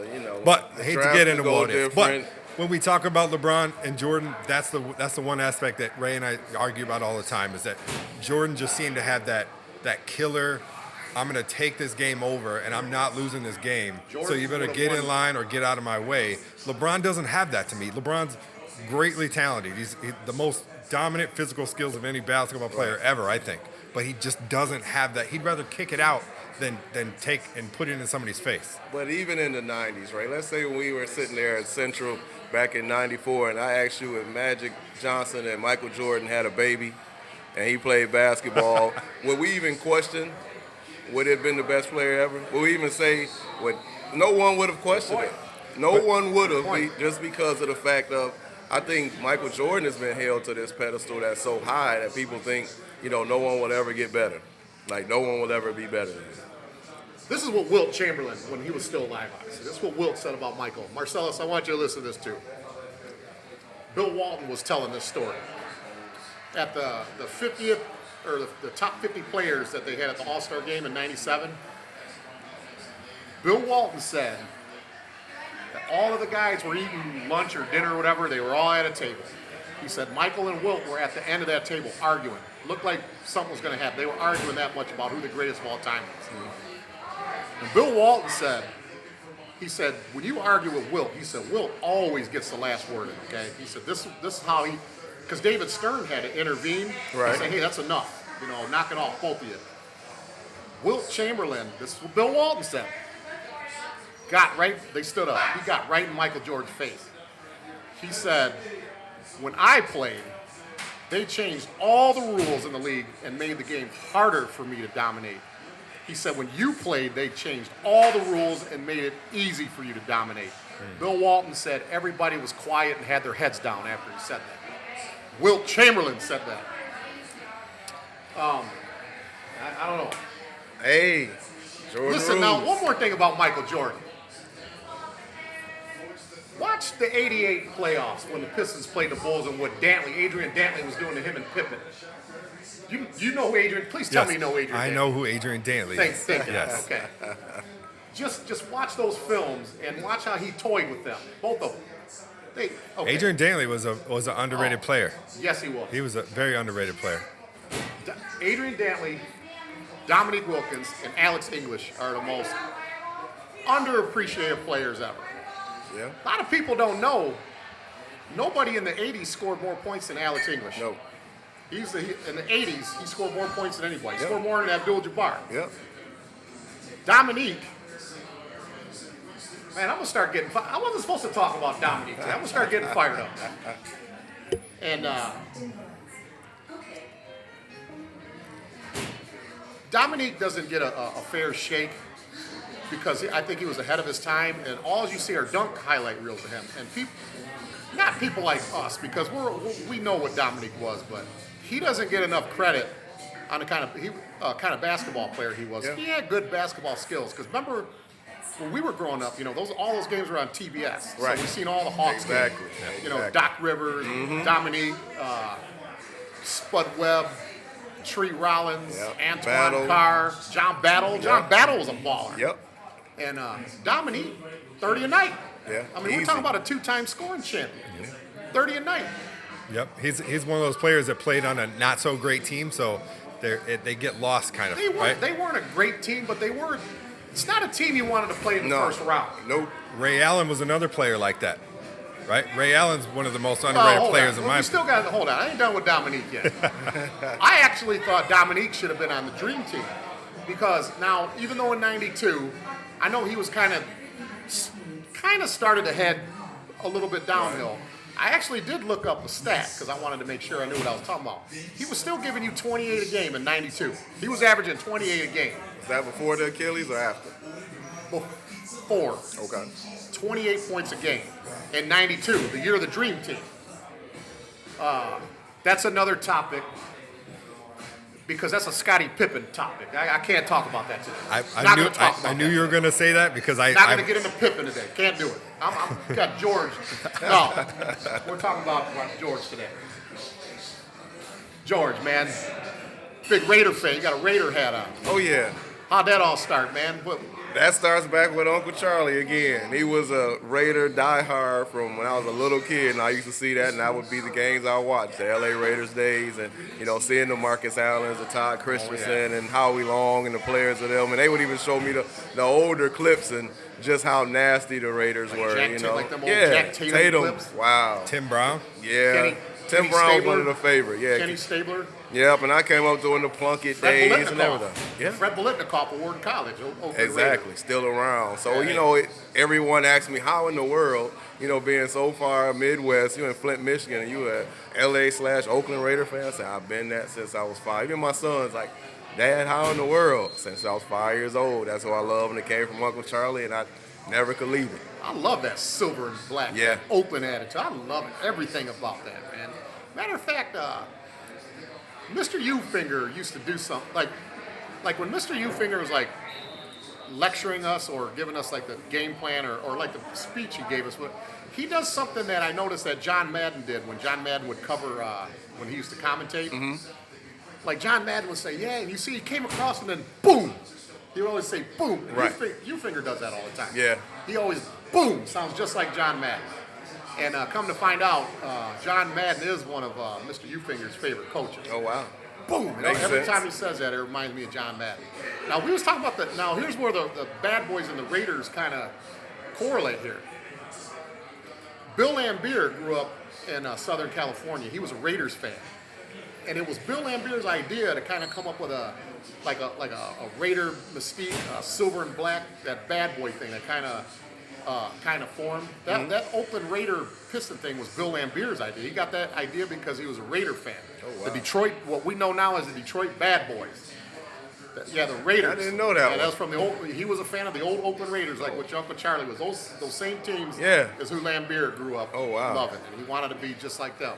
But I hate to get into what ifs. But different. when we talk about LeBron and Jordan, that's the one aspect that Ray and I argue about all the time is that Jordan just seemed to have that killer. I'm going to take this game over, and I'm not losing this game. So you better get in line or get out of my way. LeBron doesn't have that to me. LeBron's greatly talented. He's the most dominant physical skills of any basketball player ever, I think. But he just doesn't have that. He'd rather kick it out than take and put it in somebody's face. But even in the 90s, right? Let's say when we were sitting there at Central back in 94, and I asked you if Magic Johnson and Michael Jordan had a baby, and he played basketball, would we even question would he have been the best player ever? Would we even say, no one would have questioned it. No one would have, just because of the fact of, I think Michael Jordan has been held to this pedestal that's so high that people think, no one will ever get better. Like, no one will ever be better than him. this is what Wilt Chamberlain, when he was still alive, obviously. This is what Wilt said about Michael. Marcellus, I want you to listen to this too. Bill Walton was telling this story. At the 50th, or the top 50 players that they had at the All-Star game in '97, Bill Walton said that all of the guys were eating lunch or dinner or whatever, they were all at a table. He said Michael and Wilt were at the end of that table arguing. Looked like something was going to happen. They were arguing that much about who the greatest of all time was. And Bill Walton said, when you argue with Wilt, he said, Wilt always gets the last word, okay? He said, this is how he, because David Stern had to intervene. Right. He said, hey, that's enough. Knock it off, both of you. Wilt Chamberlain, this is what Bill Walton said. They stood up. He got right in Michael Jordan's face. He said, when I played, they changed all the rules in the league and made the game harder for me to dominate. He said, when you played, they changed all the rules and made it easy for you to dominate. Bill Walton said everybody was quiet and had their heads down after he said that. Wilt Chamberlain said that. I don't know. Hey, Jordan Listen, rules. now, one more thing about Michael Jordan. Watch the '88 playoffs when the Pistons played the Bulls and what Adrian Dantley was doing to him and Pippen. You know who Adrian? Please tell me you know Adrian. I Dantley. know who Adrian Dantley is. Thank you. Yes. Okay. Just watch those films and watch how he toyed with them. Both of them. Adrian Dantley was an underrated player. Yes, he was. He was a very underrated player. Adrian Dantley, Dominique Wilkins, and Alex English are the most underappreciated players ever. Yeah. A lot of people don't know. Nobody in the '80s scored more points than Alex English. No. In the '80s, he scored more points than anybody. He Yep. scored more than Abdul-Jabbar. Yep. Dominique. Man, I'm gonna start getting. I wasn't supposed to talk about Dominique. I'm gonna start getting fired up. And Dominique doesn't get a fair shake because I think he was ahead of his time, and all you see are dunk highlight reels of him. And people, not people like us, because we know what Dominique was, but he doesn't get enough credit on the kind of basketball player he was. Yeah. He had good basketball skills. Because remember, when we were growing up, all those games were on TBS. Right. So we've seen all the Hawks games. Exactly. Doc Rivers, Dominique, Spud Webb, Tree Rollins, Antoine Battle. Carr, John Battle. John Battle was a baller. Yep. And Dominique, 30 a night. Yeah. I mean, we're talking about a 2-time scoring champion. 30 a night. Yep, he's one of those players that played on a not so great team, so they get lost kind of. They right? weren't a great team, but they weren't. It's not a team you wanted to play in the first round. Nope. Ray Allen was another player like that, right? Ray Allen's one of the most underrated players in my We still got to hold on. I ain't done with Dominique yet. I actually thought Dominique should have been on the Dream Team because now, even though in '92, I know he was kind of started to head a little bit downhill. I actually did look up a stat because I wanted to make sure I knew what I was talking about. He was still giving you 28 a game in '92. He was averaging 28 a game. Is that before the Achilles or after? Before. Okay. 28 points a game in '92, the year of the Dream Team. That's another topic because that's a Scottie Pippen topic. I can't talk about that today. I knew you were going to say that because Not going to get into Pippen today. Can't do it. I'm got George. No, we're talking about George today. George, man, big Raider fan. You got a Raider hat on. Oh, yeah. How'd that all start, man? That starts back with Uncle Charlie again. He was a Raider diehard from when I was a little kid, and I used to see that, and that would be the games I watched, the LA Raiders days, and seeing the Marcus Allens, the Todd Christensen, and Howie Long, and the players of them, and they would even show me the older clips and just how nasty the Raiders were. Like them old Jack Tatum clips. Wow. Tim Brown. Yeah. Tim Brown's one of the favorite. Yeah. Kenny Stabler. Yep, and I came up during the Plunkett days and everything. Yeah. Fred Biletnikoff at Wharton College. Exactly, still around. So, everyone asked me, how in the world, being so far Midwest, you in Flint, Michigan, and you a LA/Oakland Raider fan? I said, I've been that since I was 5. Even my son's like, Dad, how in the world? Since I was 5 years old. That's what I love, and it came from Uncle Charlie, and I never could leave it. I love that silver and black, Oakland attitude. I love it. Everything about that, man. Matter of fact, Mr. Ufinger used to do something like when Mr. Ufinger was like lecturing us or giving us like the game plan or like the speech he gave us. He does something that I noticed that John Madden did when John Madden would cover when he used to commentate. Mm-hmm. Like John Madden would say, yeah, and you see he came across and then boom. He would always say boom. Right. Ufinger does that all the time. Yeah. He always boom sounds just like John Madden. And come to find out, John Madden is one of Mr. Ufinger's favorite coaches. Oh, wow. Boom. Every time he says that, it reminds me of John Madden. Now, we was talking about now here's where the bad boys and the Raiders kind of correlate here. Bill Laimbeer grew up in Southern California. He was a Raiders fan. And it was Bill Laimbeer's idea to kind of come up with a Raider mystique, silver and black, that bad boy thing that kind of formed. That Oakland Raider Piston thing was Bill Laimbeer's idea. He got that idea because he was a Raider fan. Oh, wow. The Detroit, what we know now as the Detroit Bad Boys. The Raiders. I didn't know that. That was from the old. He was a fan of the old Oakland Raiders, like what Uncle Charlie was. Those same teams is who Laimbeer grew up loving, and he wanted to be just like them.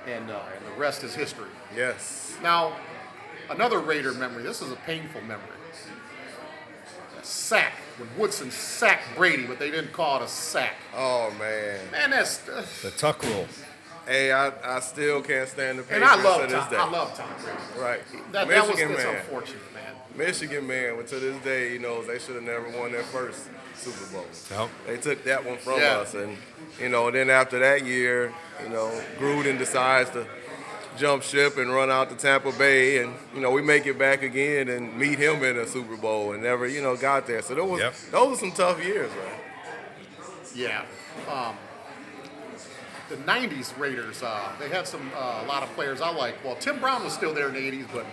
And the rest is history. Yes. Now, another Raider memory. This is a painful memory. A sack when Woodson sacked Brady, but they didn't call it a sack. Oh man. Man, that's The Tuck rule. Hey, I still can't stand the and Patriots I love to this Tom. day. I love Tom Brady. Right. That's Michigan man. unfortunate, man. Michigan man, but to this day, they should have never won their first Super Bowl. Nope. They took that one from us, and then after that year, Gruden decides to jump ship and run out to Tampa Bay, and we make it back again and meet him in a Super Bowl and never got there. So those were some tough years, right? Yeah. The 90s Raiders, they had a lot of players I like. Well, Tim Brown was still there in the 80s, but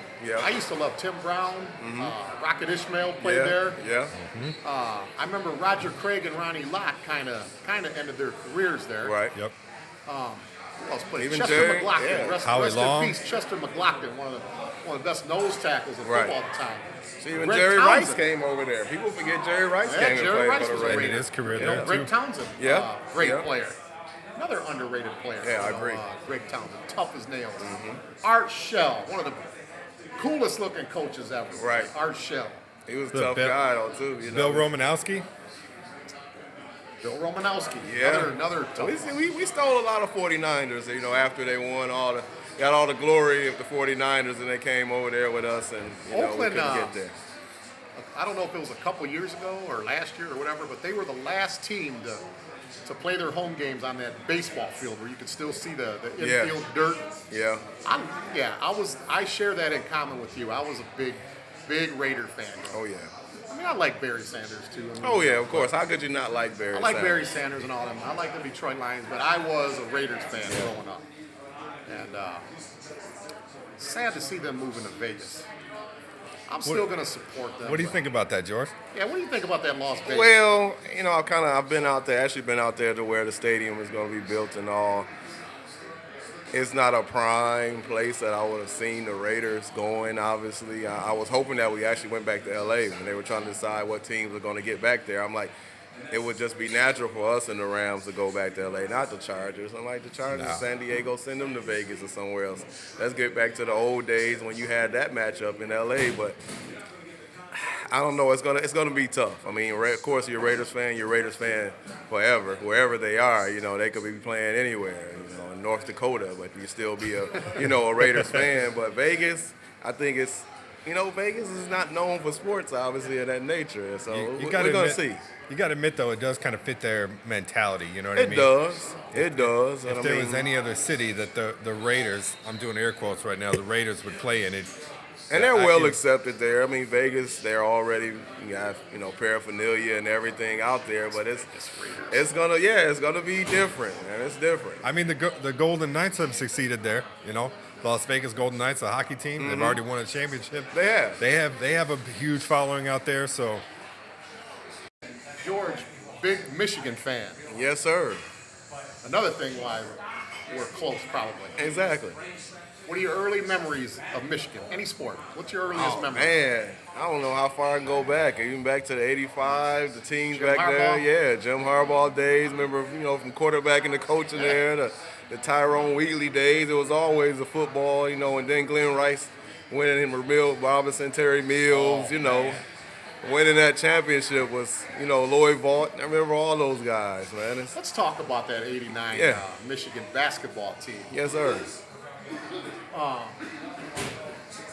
I used to love Tim Brown. Mm-hmm. Rocket Ishmael played there. Yeah. Mm-hmm. I remember Roger Craig and Ronnie Lott kind of ended their careers there. Right. Yep. Who else played? Even Chester Jerry, McLaughlin. yeah. Rest Howie in Long. peace, Chester McLaughlin, one of the best nose tackles in football at the time. See, even Greg Jerry Rice Townsend. came over there. People forget Jerry Rice Yeah, came Jerry and Rice played for was the a Raiders. Raider. Ended his career You know, there, Greg too. Townsend, Yeah, great yeah. player. Another underrated player. Yeah, I agree. Greg Townsend, tough as nails. Art Shell, one of the coolest looking coaches ever. Right. Art Shell. He was a Bill- tough guy, though, too. You Bill know. Romanowski. Bill Romanowski. Yeah. Another tough one. We stole a lot of 49ers, you know, after they won got all the glory of the 49ers, and they came over there with us, and, you know, Oakland, we couldn't get there. I don't know if it was a couple years ago or last year or whatever, but they were the last team to play their home games on that baseball field where you could still see the Yeah. infield dirt. Yeah. I share that in common with you. I was a big Raider fan. Oh, yeah. I mean, I like Barry Sanders too. I mean, Oh, yeah, of course. How could you not like Barry I like Sanders? Barry Sanders and all them. I like the Detroit Lions, but I was a Raiders fan growing up. And sad to see them moving to Vegas. I'm still going to support them. What do you but- think about that, George? Yeah, what do you think about that Las Vegas? Well, you know, I've been out there to where the stadium is going to be built and all. It's not a prime place that I would have seen the Raiders going, obviously. I was hoping that we actually went back to L.A. when they were trying to decide what teams were going to get back there. I'm like, it would just be natural for us and the Rams to go back to L.A., not the Chargers. I'm like, the Chargers, San Diego, send them to Vegas or somewhere else. Let's get back to the old days when you had that matchup in L.A., but I don't know. It's gonna be tough. I mean, of course, you're a Raiders fan forever, wherever they are. You know, they could be playing anywhere. You know, in North Dakota, but you still be a Raiders fan. But Vegas, I think Vegas is not known for sports, obviously, of that nature. So we're gonna see. You got to admit, though, it does kind of fit their mentality. You know what I It mean? does. It does. If there was any other city that the Raiders, I'm doing air quotes right now, the Raiders would play in it. And they're I well feel- accepted there. I mean, Vegas, they're already got paraphernalia and everything out there, but it's gonna be different, man. It's different. I mean, the Golden Knights have succeeded there. You know, the Las Vegas Golden Knights, a hockey team, they've already won a championship. They have. They have a huge following out there. So George, big Michigan fan. Yes, sir. Another thing why we're close, probably. Exactly. What are your early memories of Michigan? Any sport? What's your earliest memory? Man, I don't know how far I can go back. Even back to the '85, the teams Jim back there. Harbaugh? Yeah, Jim Harbaugh days. Remember, from quarterbacking to coaching there. The Tyrone Wheatley days. It was always the football, and then Glenn Rice winning him, Robinson, Terry Mills. Winning that championship was, Lloyd Vaught. I remember all those guys, man. Let's talk about that '89 Yeah. Michigan basketball team. Yes, sir.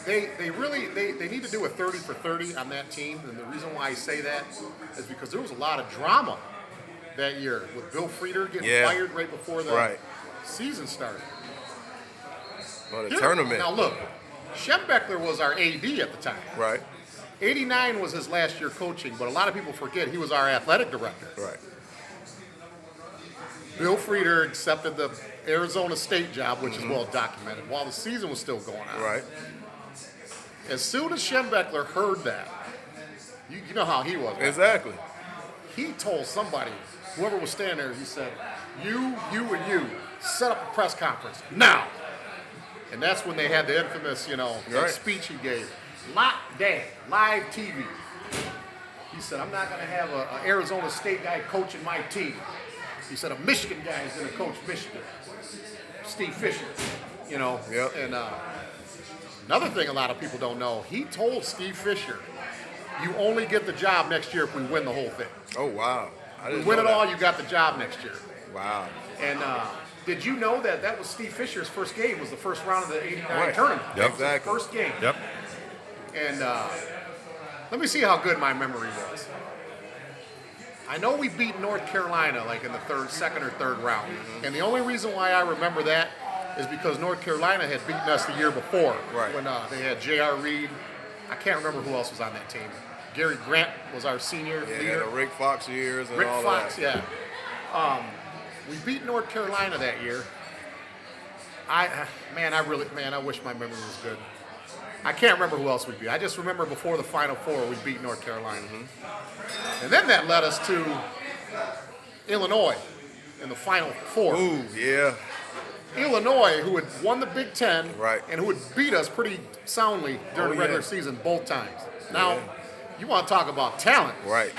They really need to do a 30 for 30 on that team, and the reason why I say that is because there was a lot of drama that year with Bill Frieder getting fired right before the season started. Well, the tournament. Now look, Schembechler was our AD at the time. Right. '89 was his last year coaching, but a lot of people forget he was our athletic director. Right. Bill Frieder accepted the Arizona State job, which is well documented, while the season was still going on. Right. As soon as Schembechler heard that, you know how he was. Right? Exactly. He told somebody, whoever was standing there, he said, you, and you, set up a press conference now. And that's when they had the infamous, that speech he gave. Live TV. He said, I'm not going to have an Arizona State guy coaching my team. He said, a Michigan guy is going to coach Michigan. Steve Fisher, Yep. And another thing a lot of people don't know, he told Steve Fisher, you only get the job next year if we win the whole thing. Oh, wow. I We didn't win know it that. all, you got the job next year. Wow. And did you know that was Steve Fisher's first game, was the first round of the '89 Right. tournament? Yep. That was his Exactly. first game. yep. And let me see how good my memory was. I know we beat North Carolina like in the second or third round. And the only reason why I remember that is because North Carolina had beaten us the year before. Right. When they had J.R. Reed. I can't remember who else was on that team. Gary Grant was our senior Yeah, leader. the Rick Fox years and Rick all Fox, that. yeah. We beat North Carolina that year. I wish my memory was good. I can't remember who else we beat. I just remember before the Final Four, we beat North Carolina. And then that led us to Illinois in the Final Four. Ooh, yeah. Illinois, who had won the Big Ten, Right. and who had beat us pretty soundly during the regular season both times. Now, you want to talk about talent. Right.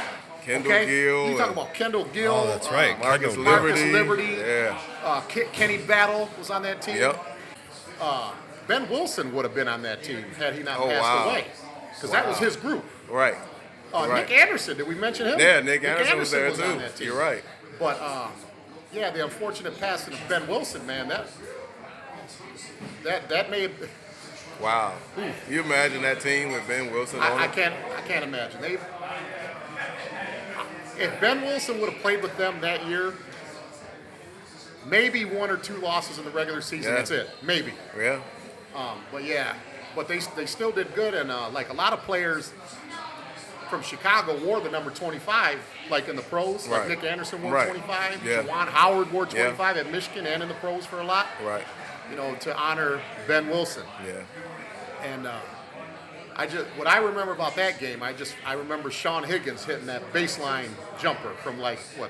Kendall Okay? Gill. You talk about Kendall Gill. Oh, that's right. Marcus Kendall Liberty. Liberty. Yeah. Kenny Battle was on that team. Yep. Ben Wilson would have been on that team had he not passed wow. away. Because that was his group. Right. Right. Nick Anderson, did we mention him? Yeah, Nick Anderson was there on too. that team. You're right. But yeah, the unfortunate passing of Ben Wilson, man, that made Wow. You imagine that team with Ben Wilson on I it? can't imagine. If Ben Wilson would have played with them that year, maybe 1 or 2 losses in the regular season. Yeah. That's it, maybe. Yeah. But they still did good, and like a lot of players from Chicago wore the number 25, like in the pros. Like Right. Nick Anderson wore Right. 25. Yeah. Juwan Howard wore 25 at Michigan and in the pros for a lot. Right. To honor Ben Wilson. Yeah. And what I remember about that game, I remember Sean Higgins hitting that baseline jumper from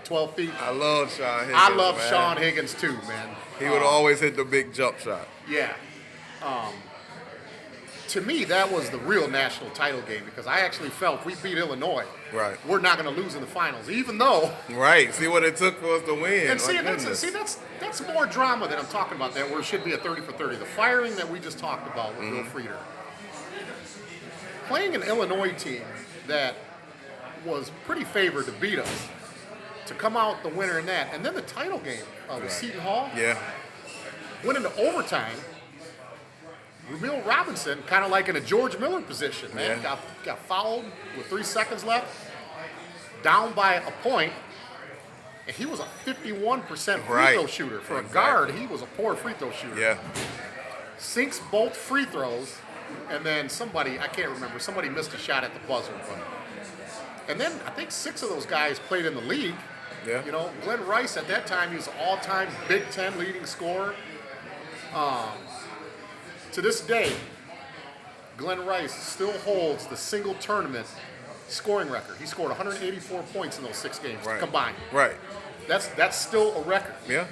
12 feet. I love Sean Higgins. I love man. Sean Higgins too, man. He would always hit the big jump shot. Yeah. To me, that was the real national title game because I actually felt if we beat Illinois, Right. we're not going to lose in the finals, even though. Right. See what it took for us to win. And see, My goodness. that's more drama that I'm talking about. That where it should be a 30 for 30. The firing that we just talked about with Will Frieder. Playing an Illinois team that was pretty favored to beat us, to come out the winner in that, and then the title game with Seton Hall, Yeah. went into overtime. Ramil Robinson, kind of like in a George Miller position, man, got fouled with 3 seconds left, down by a point, and he was a 51% free throw shooter. For a guard, he was a poor free throw shooter. Yeah. Sinks both free throws, and then somebody missed a shot at the buzzer. And then I think 6 of those guys played in the league. Yeah. Glenn Rice at that time, he was an all-time Big Ten leading scorer. To this day, Glenn Rice still holds the single tournament scoring record. He scored 184 points in those 6 games combined. Right. That's still a record. Yeah.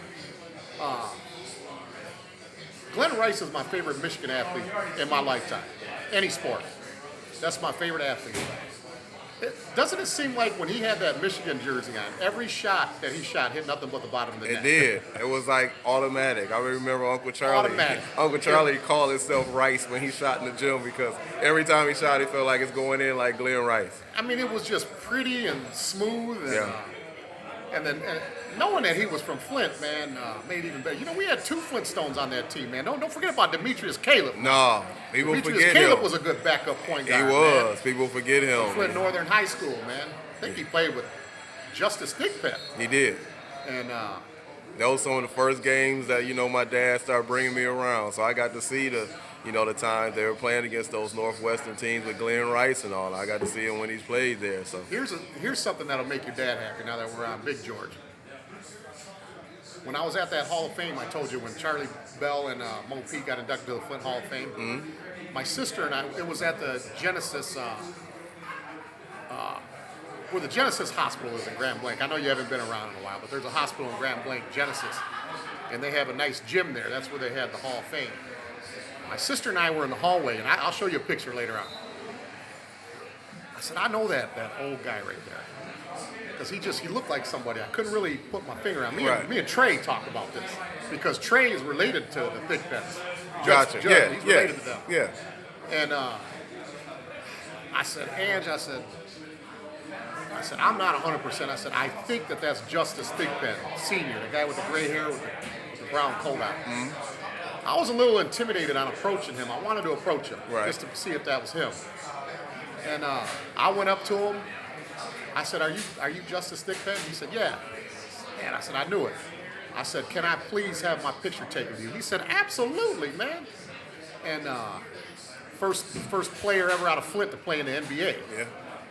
Glenn Rice is my favorite Michigan athlete in my lifetime. Any sport. That's my favorite athlete. Doesn't it seem like when he had that Michigan jersey on, every shot that he shot hit nothing but the bottom of the net? It did. It was like automatic. I remember Uncle Charlie. Automatic. Uncle Charlie called himself Rice when he shot in the gym because every time he shot, he felt like it's going in like Glenn Rice. I mean, it was just pretty and smooth. And, Yeah. and knowing that he was from Flint, man, made it even better. We had 2 Flintstones on that team, man. Don't forget about Demetrius Caleb. No, people Demetrius forget Caleb him. was a good backup point He guard. was. Man. People forget him. Flint Northern High School, man. I think he played with Justice Thigpen. He did. And That was some of the first games that, my dad started bringing me around. So I got to see the times they were playing against those Northwestern teams with Glenn Rice and all. I got to see him when he's played there. So here's something that'll make your dad happy now that we're on Big George. When I was at that Hall of Fame, I told you when Charlie Bell and Mo Pete got inducted to the Flint Hall of Fame, my sister and I, it was at the Genesis, where the Genesis Hospital is in Grand Blanc. I know you haven't been around in a while, but there's a hospital in Grand Blanc, Genesis, and they have a nice gym there. That's where they had the Hall of Fame. My sister and I were in the hallway, and I'll show you a picture later on. I said, I know that old guy right there. Because he looked like somebody. I couldn't really put my finger on. Me and Trey talked about this. Because Trey is related to the Thigpens. Gotcha. He's related to them. Yeah. And I said, Ange, I said, I'm not 100%. I said, I think that's Justice Thigpen, Sr., the guy with the gray hair with the brown coat on. I was a little intimidated on approaching him. I wanted to approach him just to see if that was him. And I went up to him. I said, are you Justice Thigpen? He said, yeah. And I said, I knew it. I said, can I please have my picture taken with you? He said, absolutely, man. And first player ever out of Flint to play in the NBA. Yeah.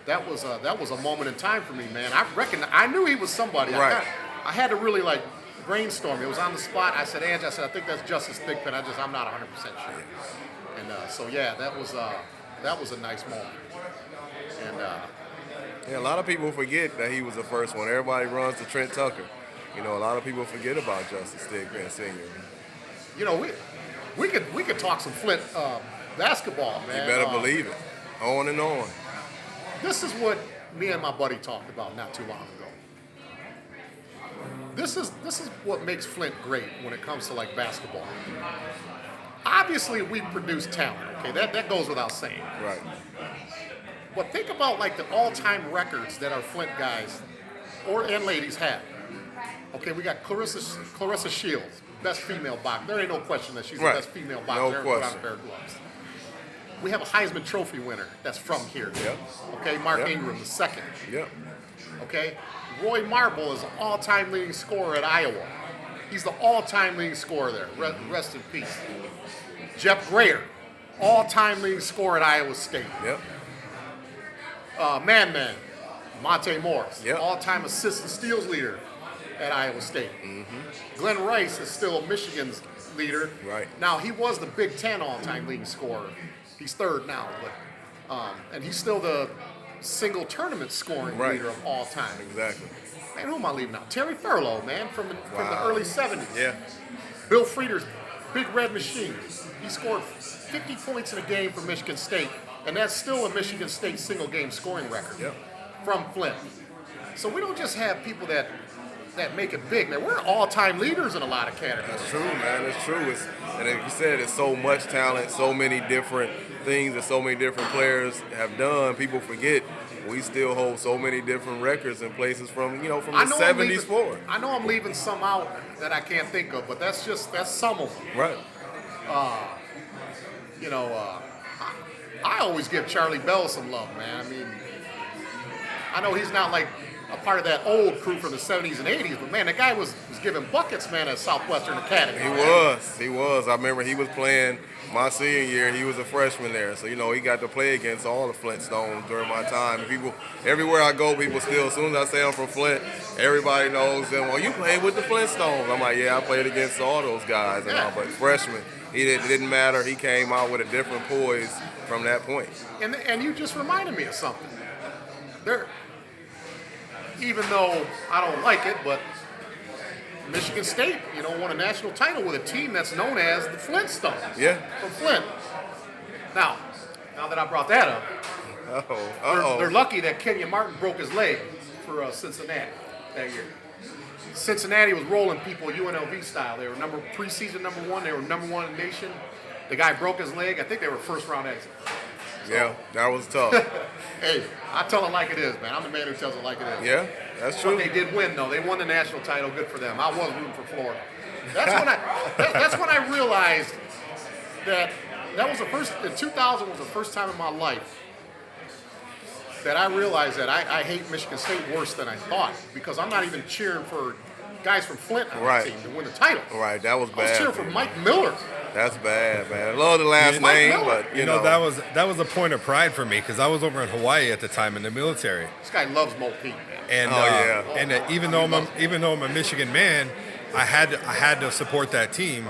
That was a moment in time for me, man. I knew he was somebody. Right. I had to really brainstorm. It was on the spot. I said, Ange, I think that's Justice Thigpen. I'm not 100% sure. And so yeah, that was a nice moment. And Yeah, a lot of people forget that he was the first one. Everybody runs to Trent Tucker. A lot of people forget about Justice Thigpen Sr. You know, we could talk some Flint basketball, man. You better believe it. On and on. This is what me and my buddy talked about not too long ago. This is what makes Flint great when it comes to like basketball. Obviously, we produce talent. Okay, that goes without saying. Right. But think about like the all-time records that our Flint guys and ladies have. Okay, we got Clarissa Shields, best female boxer. There ain't no question that she's the best female boxer No ever put on a question. pair of gloves. We have a Heisman Trophy winner that's from here. Yep. Okay, Mark Yep. Ingram, the second. Yep. Okay, Roy Marble is an all-time leading scorer at Iowa. He's the all-time leading scorer there. Rest in peace. Jeff Grayer, all-time leading scorer at Iowa State. Yep. Man, Monte Morris, Yep. all-time assist and steals leader at Iowa State. Glenn Rice is still Michigan's leader. Right. Now, he was the Big Ten all-time leading scorer. He's third now, but and he's still the single tournament scoring Right. leader of all time. Exactly. Man, who am I leaving out? Terry Thurlow, man, from the early 70s. Yeah. Bill Frieder's Big Red Machine. He scored 50 points in a game for Michigan State, and that's still a Michigan State single game scoring record Yep. from Flint. So we don't just have people that make it big, man. We're all-time leaders in a lot of categories. That's true, man. It's true. And like you said, it's so much talent, so many different things that so many different players have done. People forget we still hold so many different records in places from the 70s forward. I know I'm leaving some out that I can't think of, but that's some of them. Right. I always give Charlie Bell some love, man. I mean, I know he's not like a part of that old crew from the 70s and 80s, but man, that guy was giving buckets, man, at Southwestern Academy. He was. I remember he was playing my senior year. He was a freshman there, so he got to play against all the Flintstones during my time. And people, everywhere I go, people still, as soon as I say I'm from Flint, everybody knows them. Well, you played with the Flintstones. I'm like, yeah, I played against all those guys. And all, but freshman, it didn't matter. He came out with a different poise from that point. And you just reminded me of something. Even though I don't like it, but Michigan State, won a national title with a team that's known as the Flintstones. Yeah. From Flint. Now that I brought that up, they're lucky that Kenyon Martin broke his leg for Cincinnati that year. Cincinnati was rolling people UNLV style. They were preseason number one. They were number one in the nation. The guy broke his leg. I think they were first round exit. Yeah, that was tough. Hey, I tell it like it is, man. I'm the man who tells it like it is. Yeah, that's true. But they did win, though. They won the national title. Good for them. I was rooting for Florida. That's when I realized that was the first. In 2000 was the first time in my life that I realized that I hate Michigan State worse than I thought, because I'm not even cheering for guys from Flint on the team to win the title. Right, that was bad. I was cheering for Mike Miller. That's bad, man. I love the last name, Miller. but you know that was a point of pride for me, because I was over in Hawaii at the time in the military. This guy loves Mo Pete, man. And even though I'm a Michigan man, I had to support that team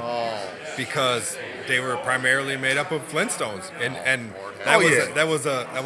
because they were primarily made up of Flintstones, and that was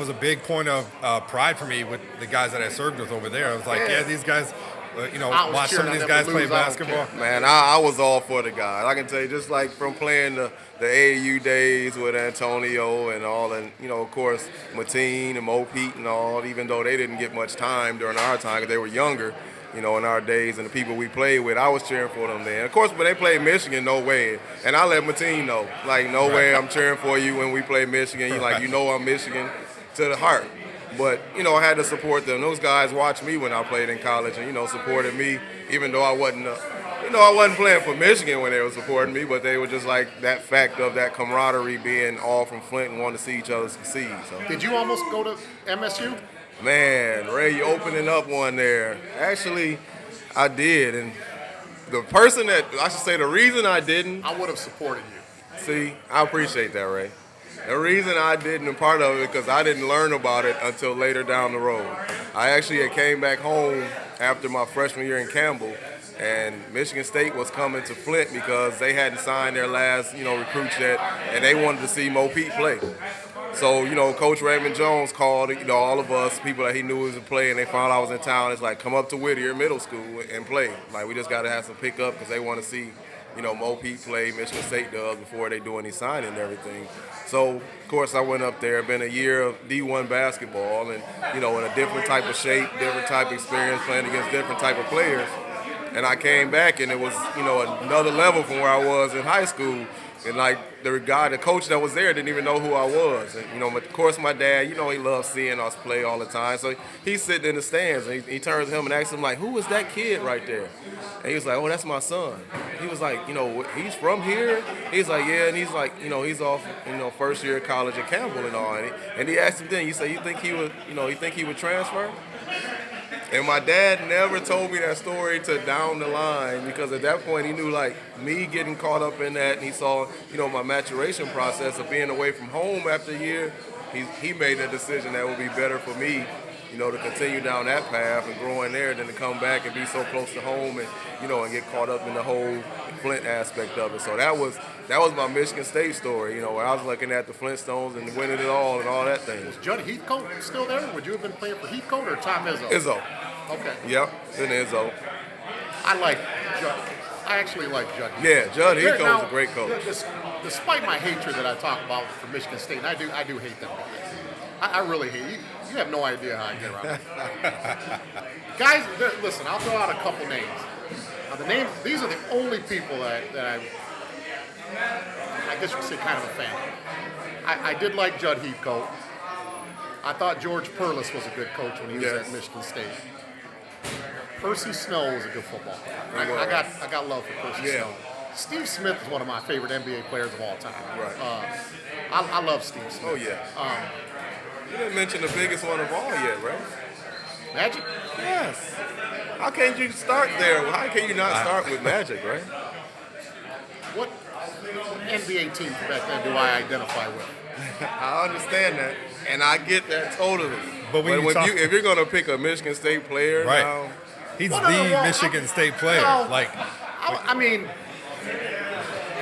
a big point of pride for me with the guys that I served with over there. I was like, these guys. Watch some of these guys play basketball. Man, I was all for the guys. I can tell you, just like from playing the AAU days with Antonio and all, and of course Mateen and Mo Pete and all. Even though they didn't get much time during our time because they were younger, in our days, and the people we played with, I was cheering for them then. Of course, when they played Michigan, no way. And I let Mateen know, like, no way, I'm cheering for you when we play Michigan. I'm Michigan to the heart. But, I had to support them. Those guys watched me when I played in college and, supported me, even though I wasn't, I wasn't playing for Michigan when they were supporting me, but they were just like that fact of that camaraderie, being all from Flint and wanting to see each other succeed. So. Did you almost go to MSU? Man, Ray, you opening up one there. Actually, I did. And the reason I didn't. I would have supported you. See, I appreciate that, Ray. The reason I didn't, and part of it, because I didn't learn about it until later down the road. I actually came back home after my freshman year in Campbell, and Michigan State was coming to Flint because they hadn't signed their last, recruits yet, and they wanted to see Mo Pete play. So, Coach Raymond Jones called, all of us, people that he knew was to play, and they found I was in town. It's like, come up to Whittier Middle School and play. Like, we just got to have some pickup because they want to see, Mo Pete played, Michigan State does before they do any signing and everything. So, of course, I went up there, been a year of D1 basketball and, in a different type of shape, different type of experience, playing against different type of players. And I came back and it was, another level from where I was in high school. And like the coach that was there didn't even know who I was. And, of course my dad, he loves seeing us play all the time. So he's sitting in the stands and he turns to him and asks him like, who is that kid right there? And he was like, oh, that's my son. He was like, he's from here? He's like, yeah. And he's like, he's off, first year of college at Campbell and all. And he asked him then, you say, you think he would transfer? And my dad never told me that story till down the line because at that point he knew like me getting caught up in that and he saw, my maturation process of being away from home after a year. He made a decision that would be better for me, to continue down that path and growing there than to come back and be so close to home and, and get caught up in the whole Flint aspect of it. So that was my Michigan State story, where I was looking at the Flintstones and winning it all and all that thing. Was Judd Heathcote still there? Would you have been playing for Heathcote or Tom Izzo? Izzo. Okay. Yep, and Izzo. I like Judd. I actually like Judd. Yeah, Judd Heathcote's a great coach. Despite my hatred that I talk about for Michigan State, and I do hate them. I really hate you. You have no idea how I get around it. Guys, listen, I'll throw out a couple names. Now, these are the only people that I guess you could say kind of a fan of. I did like Judd Heathcote. I thought George Perlis was a good coach when he was at Michigan State. Percy Snow was a good football player. I got love for Percy Snow. Steve Smith is one of my favorite NBA players of all time. Right. I love Steve Smith. Oh, yeah. You didn't mention the biggest one of all yet, right? Magic? Yes. How can you start there? How can you not start with Magic, right? What NBA team back then do I identify with? I understand that, and I get that totally. But if you're going to pick a Michigan State player right. now... He's the Michigan State player. I mean,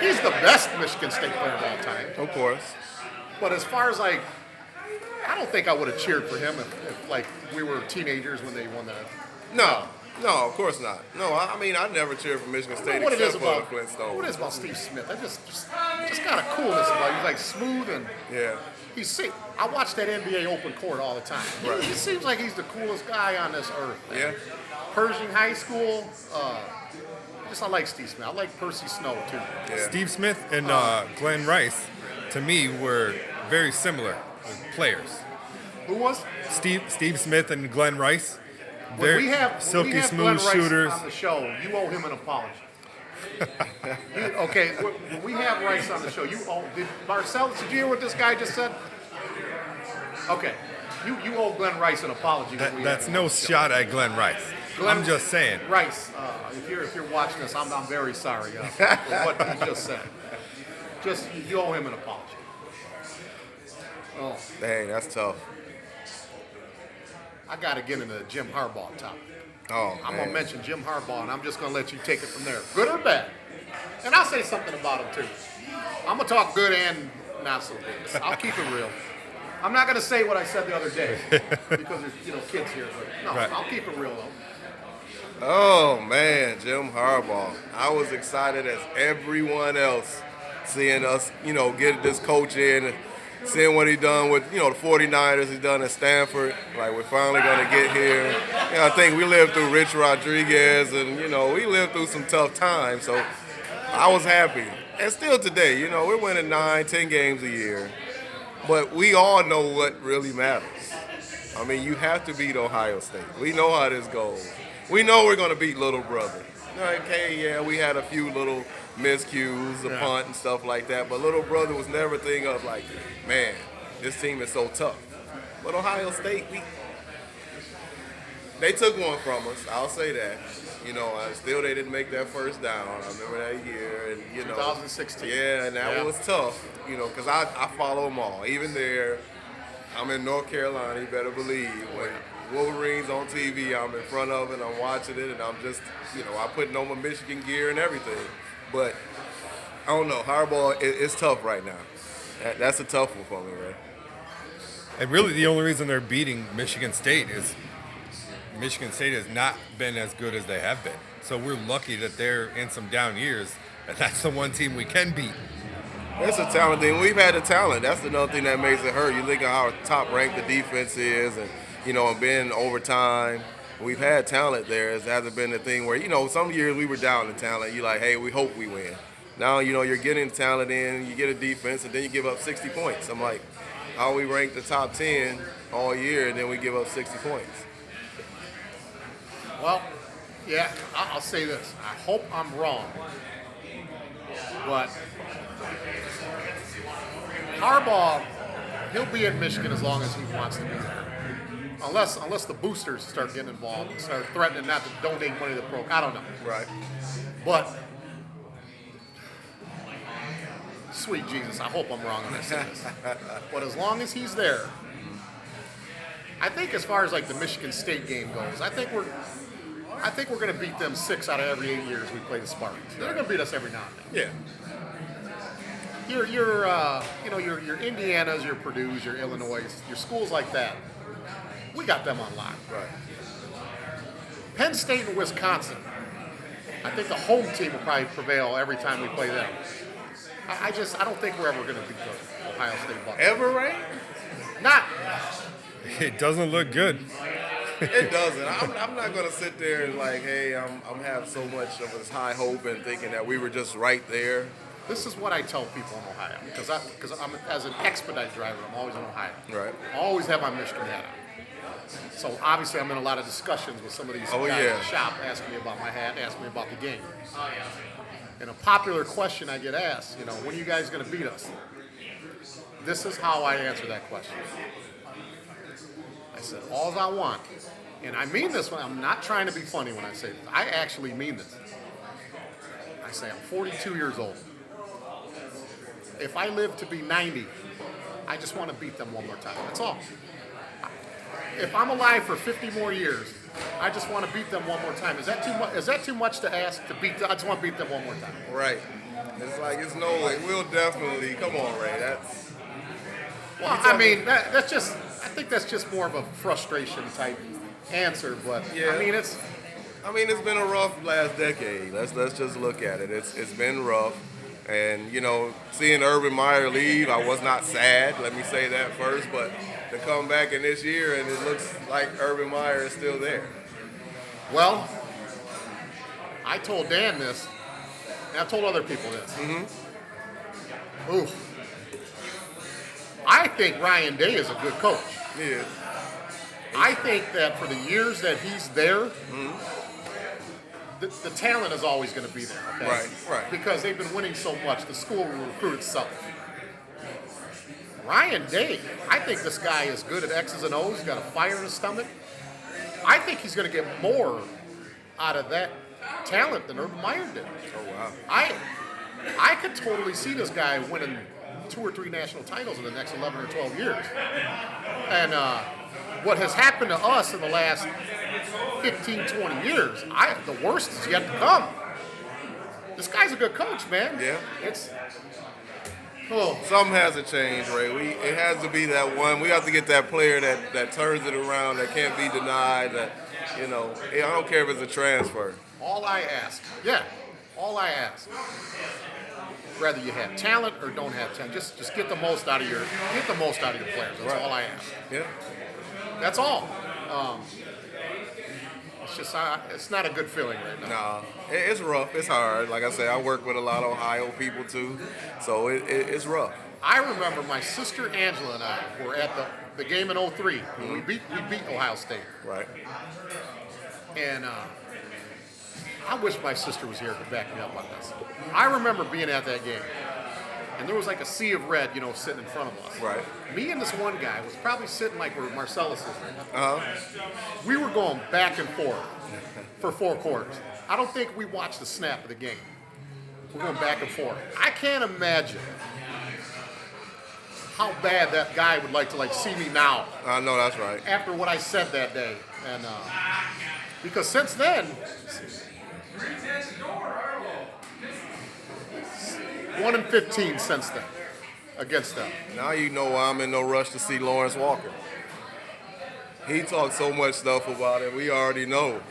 he's the best Michigan State player of all time. Of course. But as far as I don't think I would have cheered for him if we were teenagers when they won that. No, of course not. No, I mean, I never cheered for Michigan State except for the Flintstones. What it is about Steve Smith? I just got a coolness about him. He's like smooth and he's sick. I watch that NBA open court all the time. Right. He seems like he's the coolest guy on this earth. Man. Yeah. Pershing High School. I like Steve Smith. I like Percy Snow too. Yeah. Steve Smith and Glenn Rice, to me, were very similar players. Who was? Steve Smith and Glenn Rice. When we have silky Glenn smooth Rice shooters. on the show, you owe him an apology. Okay, when we have Rice on the show, did Marcellus, did you hear what this guy just said? Okay, you owe Glenn Rice an apology. That's no shot at Glenn Rice. I'm just saying. Rice, if you're watching this, I'm very sorry for what he just said. You owe him an apology. Oh, dang, that's tough. I got to get into the Jim Harbaugh topic. Oh, I'm going to mention Jim Harbaugh, and I'm just going to let you take it from there. Good or bad? And I'll say something about him, too. I'm going to talk good and not so good. I'll keep it real. I'm not going to say what I said the other day because there's kids here. But no, right. I'll keep it real, though. Oh, man, Jim Harbaugh. I was excited as everyone else seeing us, get this coach in and seeing what he done with, the 49ers, he's done at Stanford. Like, we're finally going to get here. I think we lived through Rich Rodriguez and, we lived through some tough times. So I was happy. And still today, we're winning 9-10 games a year. But we all know what really matters. I mean, you have to beat Ohio State. We know how this goes. We know we're going to beat Little Brother. Okay, we had a few little miscues, a punt and stuff like that. But Little Brother was never thinking of like, man, this team is so tough. But Ohio State, they took one from us. I'll say that. Still they didn't make that first down. I remember that year. And 2016. Yeah, and that was tough, because I follow them all. Even there, I'm in North Carolina, you better believe. When Wolverines on TV, I'm in front of it, I'm watching it, and I'm just, I put on my Michigan gear and everything. But I don't know, Harbaugh, it's tough right now. That's a tough one for me, man. And really the only reason they're beating Michigan State is Michigan State has not been as good as they have been. So we're lucky that they're in some down years and that's the one team we can beat. It's a talent thing. We've had the talent. That's another thing that makes it hurt. You look at how top ranked the defense is, and and being in overtime. We've had talent there. It hasn't been the thing where some years we were down in talent. You're like, hey, we hope we win. Now you're getting talent in. You get a defense, and then you give up 60 points. I'm like, how we rank the top 10 all year, and then we give up 60 points. Well, yeah, I'll say this. I hope I'm wrong, but Harbaugh, he'll be in Michigan as long as he wants to be there. Unless the boosters start getting involved and start threatening not to donate money to the program. I don't know. Right. But, sweet Jesus, I hope I'm wrong when I say this. But as long as he's there, I think as far as like the Michigan State game goes, I think we're going to beat them 6 out of every 8 years we play the Spartans. They're going to beat us every now and then. Yeah. Your Indianas, your Purdue's, your Illinois, your schools like that. We got them on lock. Right. Penn State and Wisconsin. I think the home team will probably prevail every time we play them. I don't think we're ever going to beat the Ohio State Buckeyes. Ever, right? Not. It doesn't look good. It doesn't. I'm not going to sit there and like, hey, I'm having so much of this high hope and thinking that we were just right there. This is what I tell people in Ohio because I'm as an expedite driver. I'm always in Ohio. Right. I always have my Michigan hat on. So obviously I'm in a lot of discussions with some of these guys in the shop asking me about my hat, asking me about the game. And a popular question I get asked, when are you guys going to beat us? This is how I answer that question. I said, all I want, and I mean this one, I'm not trying to be funny when I say this. I actually mean this. I say I'm 42 years old. If I live to be 90, I just want to beat them one more time. That's all. If I'm alive for 50 more years, I just want to beat them one more time. Is that too much? Is that too much to ask to beat them? I just want to beat them one more time. Right. It's no like we'll definitely come on, Ray. That's. Well, I mean that's just. I think that's just more of a frustration type answer, but yeah. I mean it's been a rough last decade. Let's just look at it. It's been rough. And, seeing Urban Meyer leave, I was not sad, let me say that first, but to come back in this year and it looks like Urban Meyer is still there. Well, I told Dan this, and I've told other people this. Mm-hmm. Oof. I think Ryan Day is a good coach. He is. I think that for the years that he's there, the talent is always going to be there. Okay? Right. Because they've been winning so much, the school will recruit itself. Ryan Day, I think this guy is good at X's and O's. He's got a fire in his stomach. I think he's going to get more out of that talent than Urban Meyer did. Oh, wow. I could totally see this guy winning 2 or 3 national titles in the next 11 or 12 years. And what has happened to us in the last 15, 20 years, the worst is yet to come. This guy's a good coach, man. Yeah. Something has to change, Ray. It has to be that one. We have to get that player that turns it around, that can't be denied. That I don't care if it's a transfer. All I ask, whether you have talent or don't have talent, just get the most out of your players. That's all I ask. Yeah. That's all. It's not a good feeling right now. Nah, it's rough. It's hard. Like I said, I work with a lot of Ohio people too, so it's rough. I remember my sister Angela and I were at the game in 03 when we beat Ohio State. Right. And I wish my sister was here to back me up on this. I remember being at that game, and there was like a sea of red, sitting in front of us. Right. Me and this one guy was probably sitting like where Marcellus is right now. Uh-huh. We were going back and forth for 4 quarters. I don't think we watched the snap of the game. We're going back and forth. I can't imagine how bad that guy would like to see me now. I know that's right. After what I said that day, and because since then, 1-15 since then against them. Now you know why I'm in no rush to see Lawrence Walker. He talks so much stuff about it. We already know.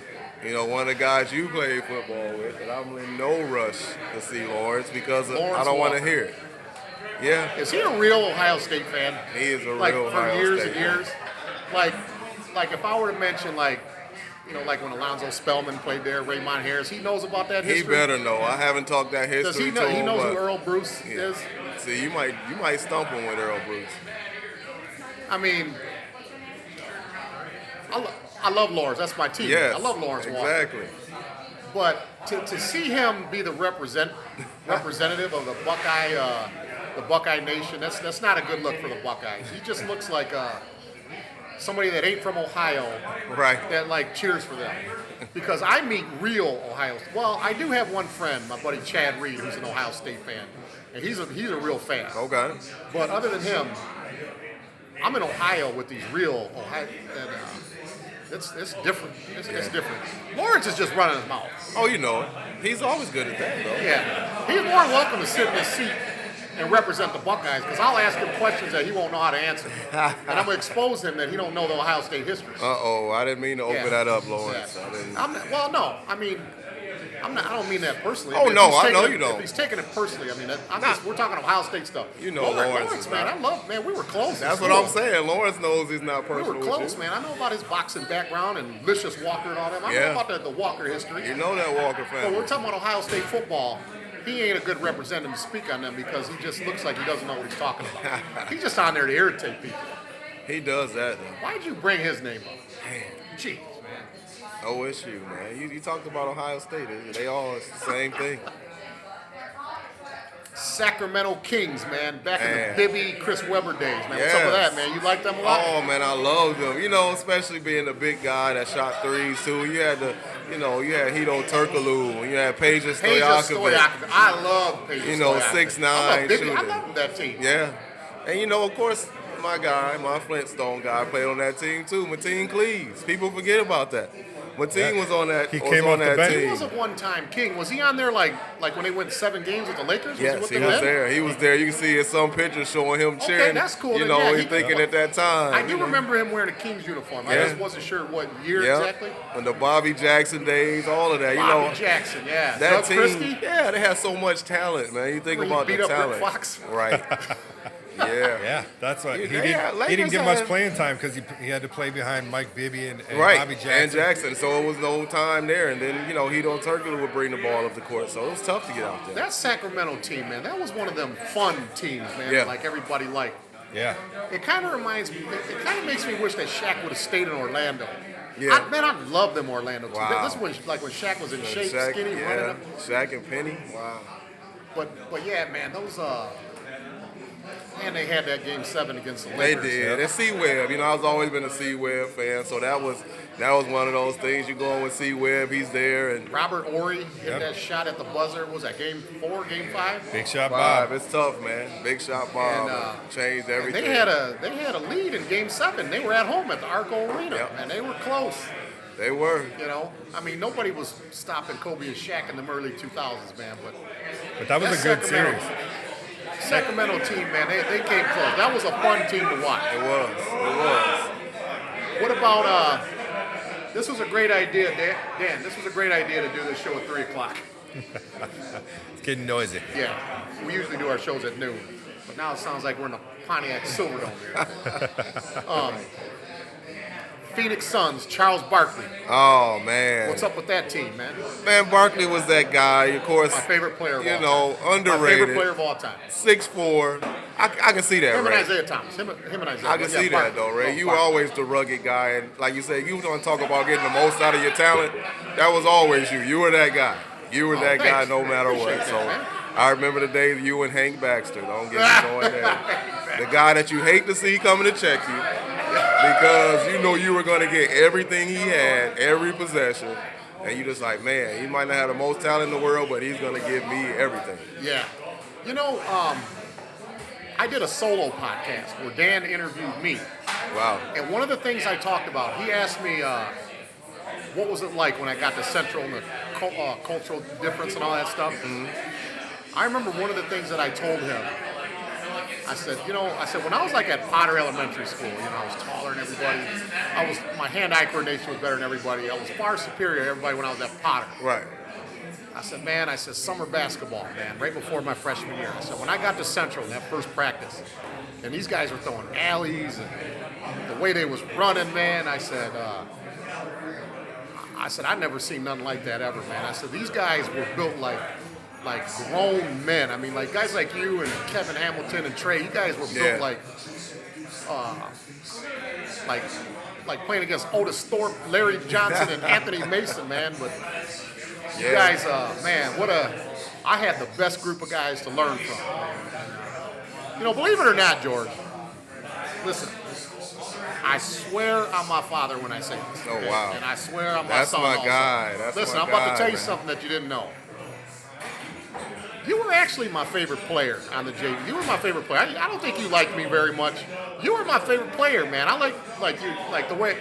One of the guys you played football with, and I'm in no rush to see Lawrence because Lawrence I don't want to Walker. hear it. Yeah, Is he a real Ohio State fan? he is a Like real for Ohio years State and years. Like if I were to mention like when Alonzo Spellman played there, Raymond Harris, he knows about that He history. better know. I haven't talked that history Does he to know? He him, knows but who Earl Bruce yeah. is. See, you might stump him with Earl Bruce. I mean, I love Lawrence. That's my team. Yes, I love Lawrence Walker. exactly. But to see him be the representative of the Buckeye Nation, that's not a good look for the Buckeyes. He just looks like somebody that ain't from Ohio Right. that like cheers for them. Because I meet real Ohio. Well, I do have one friend, my buddy Chad Reed, who's an Ohio State fan, and he's a real fan. Okay. But other than him, I'm in Ohio with these real Ohio, and it's different. It's different. Lawrence is just running his mouth. Oh, you know it. He's always good at that, though. Yeah, he's more than welcome to sit in his seat and represent the Buckeyes because I'll ask him questions that he won't know how to answer, and I'm gonna expose him that he don't know the Ohio State history. Uh-oh, I didn't mean to open Yeah. that up, Lawrence. Yeah. I didn't. Well, no, I mean, I don't mean that personally. Oh, If no, he's I taking know it- you don't. If he's taking it personally, I mean, we're talking Ohio State stuff. You know Lawrence is man. not. We were close. That's in what I'm school. saying. Lawrence knows he's not We personal were with close, you. man. I know about his boxing background and Lucius Walker and all that. I Yeah. know about the Walker history. You know that Walker But family. we're talking about Ohio State football. He ain't a good representative to speak on them because he just looks like he doesn't know what he's talking about. He's just on there to irritate people. He does that, though. Why'd you bring his name up? Damn. Jeez, man. OSU, man. You talked about Ohio State. They all it's the same thing. Sacramento Kings, man. Back in Man. the Bibby, Chris Webber days, man. What's up with Yes. that, man? You like them a lot? Oh man, I love them. Especially being a big guy that shot threes too. You had you had Hito Turkoglu, and you had Peja Stojakovic. I love Peja Stojakovic. 6'9" I love Bibby. I shooter. love that team. Yeah, and of course, my guy, my Flintstone guy, played on that team too. Mateen Cleaves. People forget about that. Mateen was on that. He was came on off the that bench. He team. was a one-time King. Was he on there like when they went 7 games with the Lakers? Yes, with he them was then? there. He was there. You can see in some pictures showing him Okay, cheering. that's cool. You Then, know, yeah, he's thinking at that time. I do remember him wearing a Kings uniform. I Yeah. just wasn't sure what year Yeah. exactly. When the Bobby Jackson days, all of that. Bobby Jackson, yeah. That Doug team, Christie. yeah, they have so much talent, man. You think Where he about beat the up Rick talent, Fox. right? Yeah. Yeah, that's what Yeah, he Lakers didn't get much had- playing time because he had to play behind Mike Bibby and Right, Bobby Jackson. and Jackson. So it was no time there, and then Hito Turkoglu would bring the ball up the court, so it was tough to get out there. That Sacramento team, man, that was one of them fun teams, man. Yeah. Like everybody liked. Yeah, It kind of reminds me. It kind of makes me wish that Shaq would have stayed in Orlando. Yeah. I love them Orlando teams. Wow. This was when Shaq was in shape, Shaq, skinny, running yeah, up. Shaq and Penny. Wow. But yeah, man, those and they had that game 7 against the They Lakers. did. And C-Webb, I've always been a C-Webb fan, so that was one of those things. You go on with C-Webb, he's there, and Robert Ory hit Yep. that shot at the buzzer. What was that game 4, game 5? big shot, Bob. It's tough, man. Big shot Bob changed And everything. they had a lead in game 7. They were at home at the Arco Arena, Yep. and they were close. They were. Nobody was stopping Kobe and Shaq in the early 2000s, man. But that was That a good Sacramento- series. Sacramento team, man, they came close. That was a fun team to watch. It was. What about this was a great idea, Dan. This was a great idea to do this show at 3 o'clock. It's getting noisy. Yeah, we usually do our shows at noon, but now it sounds like we're in the Pontiac Silverdome here. Phoenix Suns, Charles Barkley. Oh, man. What's up with that team, man? Man, Barkley was that guy, of course. My favorite player of all time. Underrated. My favorite player of all time. 6'4". I can see that, Him and Ray. Isaiah Thomas. Him and Isaiah. I can see that, though, Ray. You were always the rugged guy, and like you said, you was gonna talk about getting the most out of your talent. That was always you. You were that guy. You were that guy thanks. no matter Appreciate what. that, So man. I remember the days you and Hank Baxter. Don't get me going there. The guy that you hate to see coming to check you because you were gonna get everything he had, every possession. And you just like, man, he might not have the most talent in the world, but he's gonna give me everything. Yeah. I did a solo podcast where Dan interviewed me. Wow. And one of the things I talked about, he asked me, what was it like when I got to Central and the cultural difference and all that stuff. I remember one of the things that I told him I said, when I was like at Potter Elementary School, I was taller than everybody. My hand-eye coordination was better than everybody. I was far superior to everybody when I was at Potter. Right. I said, summer basketball, man, right before my freshman year. I said, when I got to Central in that first practice, and these guys were throwing alleys and the way they was running, man, I said, I never seen nothing like that ever, man. I said, these guys were built like grown men. I mean, like guys like you and Kevin Hamilton and Trey, you guys were built like playing against Otis Thorpe, Larry Johnson, and Anthony Mason, man. But you guys, man, I had the best group of guys to learn from. Believe it or not, George, listen, I swear on my father when I say this. Oh, wow. And I swear on my That's son my also. guy. That's Listen, my I'm about guy, to tell you man. something that you didn't know. You were actually my favorite player on the JV. You were my favorite player. I don't think you liked me very much. You were my favorite player, man. I like the way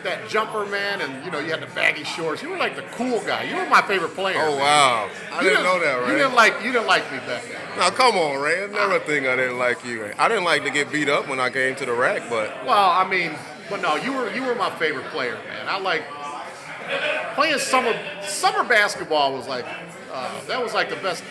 that jumper, man, and you had the baggy shorts. You were like the cool guy. You were my favorite player. Oh, man. wow. I didn't know that, Ray. You didn't like me back then. Now, come on, Ray. I never think I didn't like you. I didn't like to get beat up when I came to the rack, but... Well, I mean, but no, you were my favorite player, man. I like playing summer basketball was like that was like the best.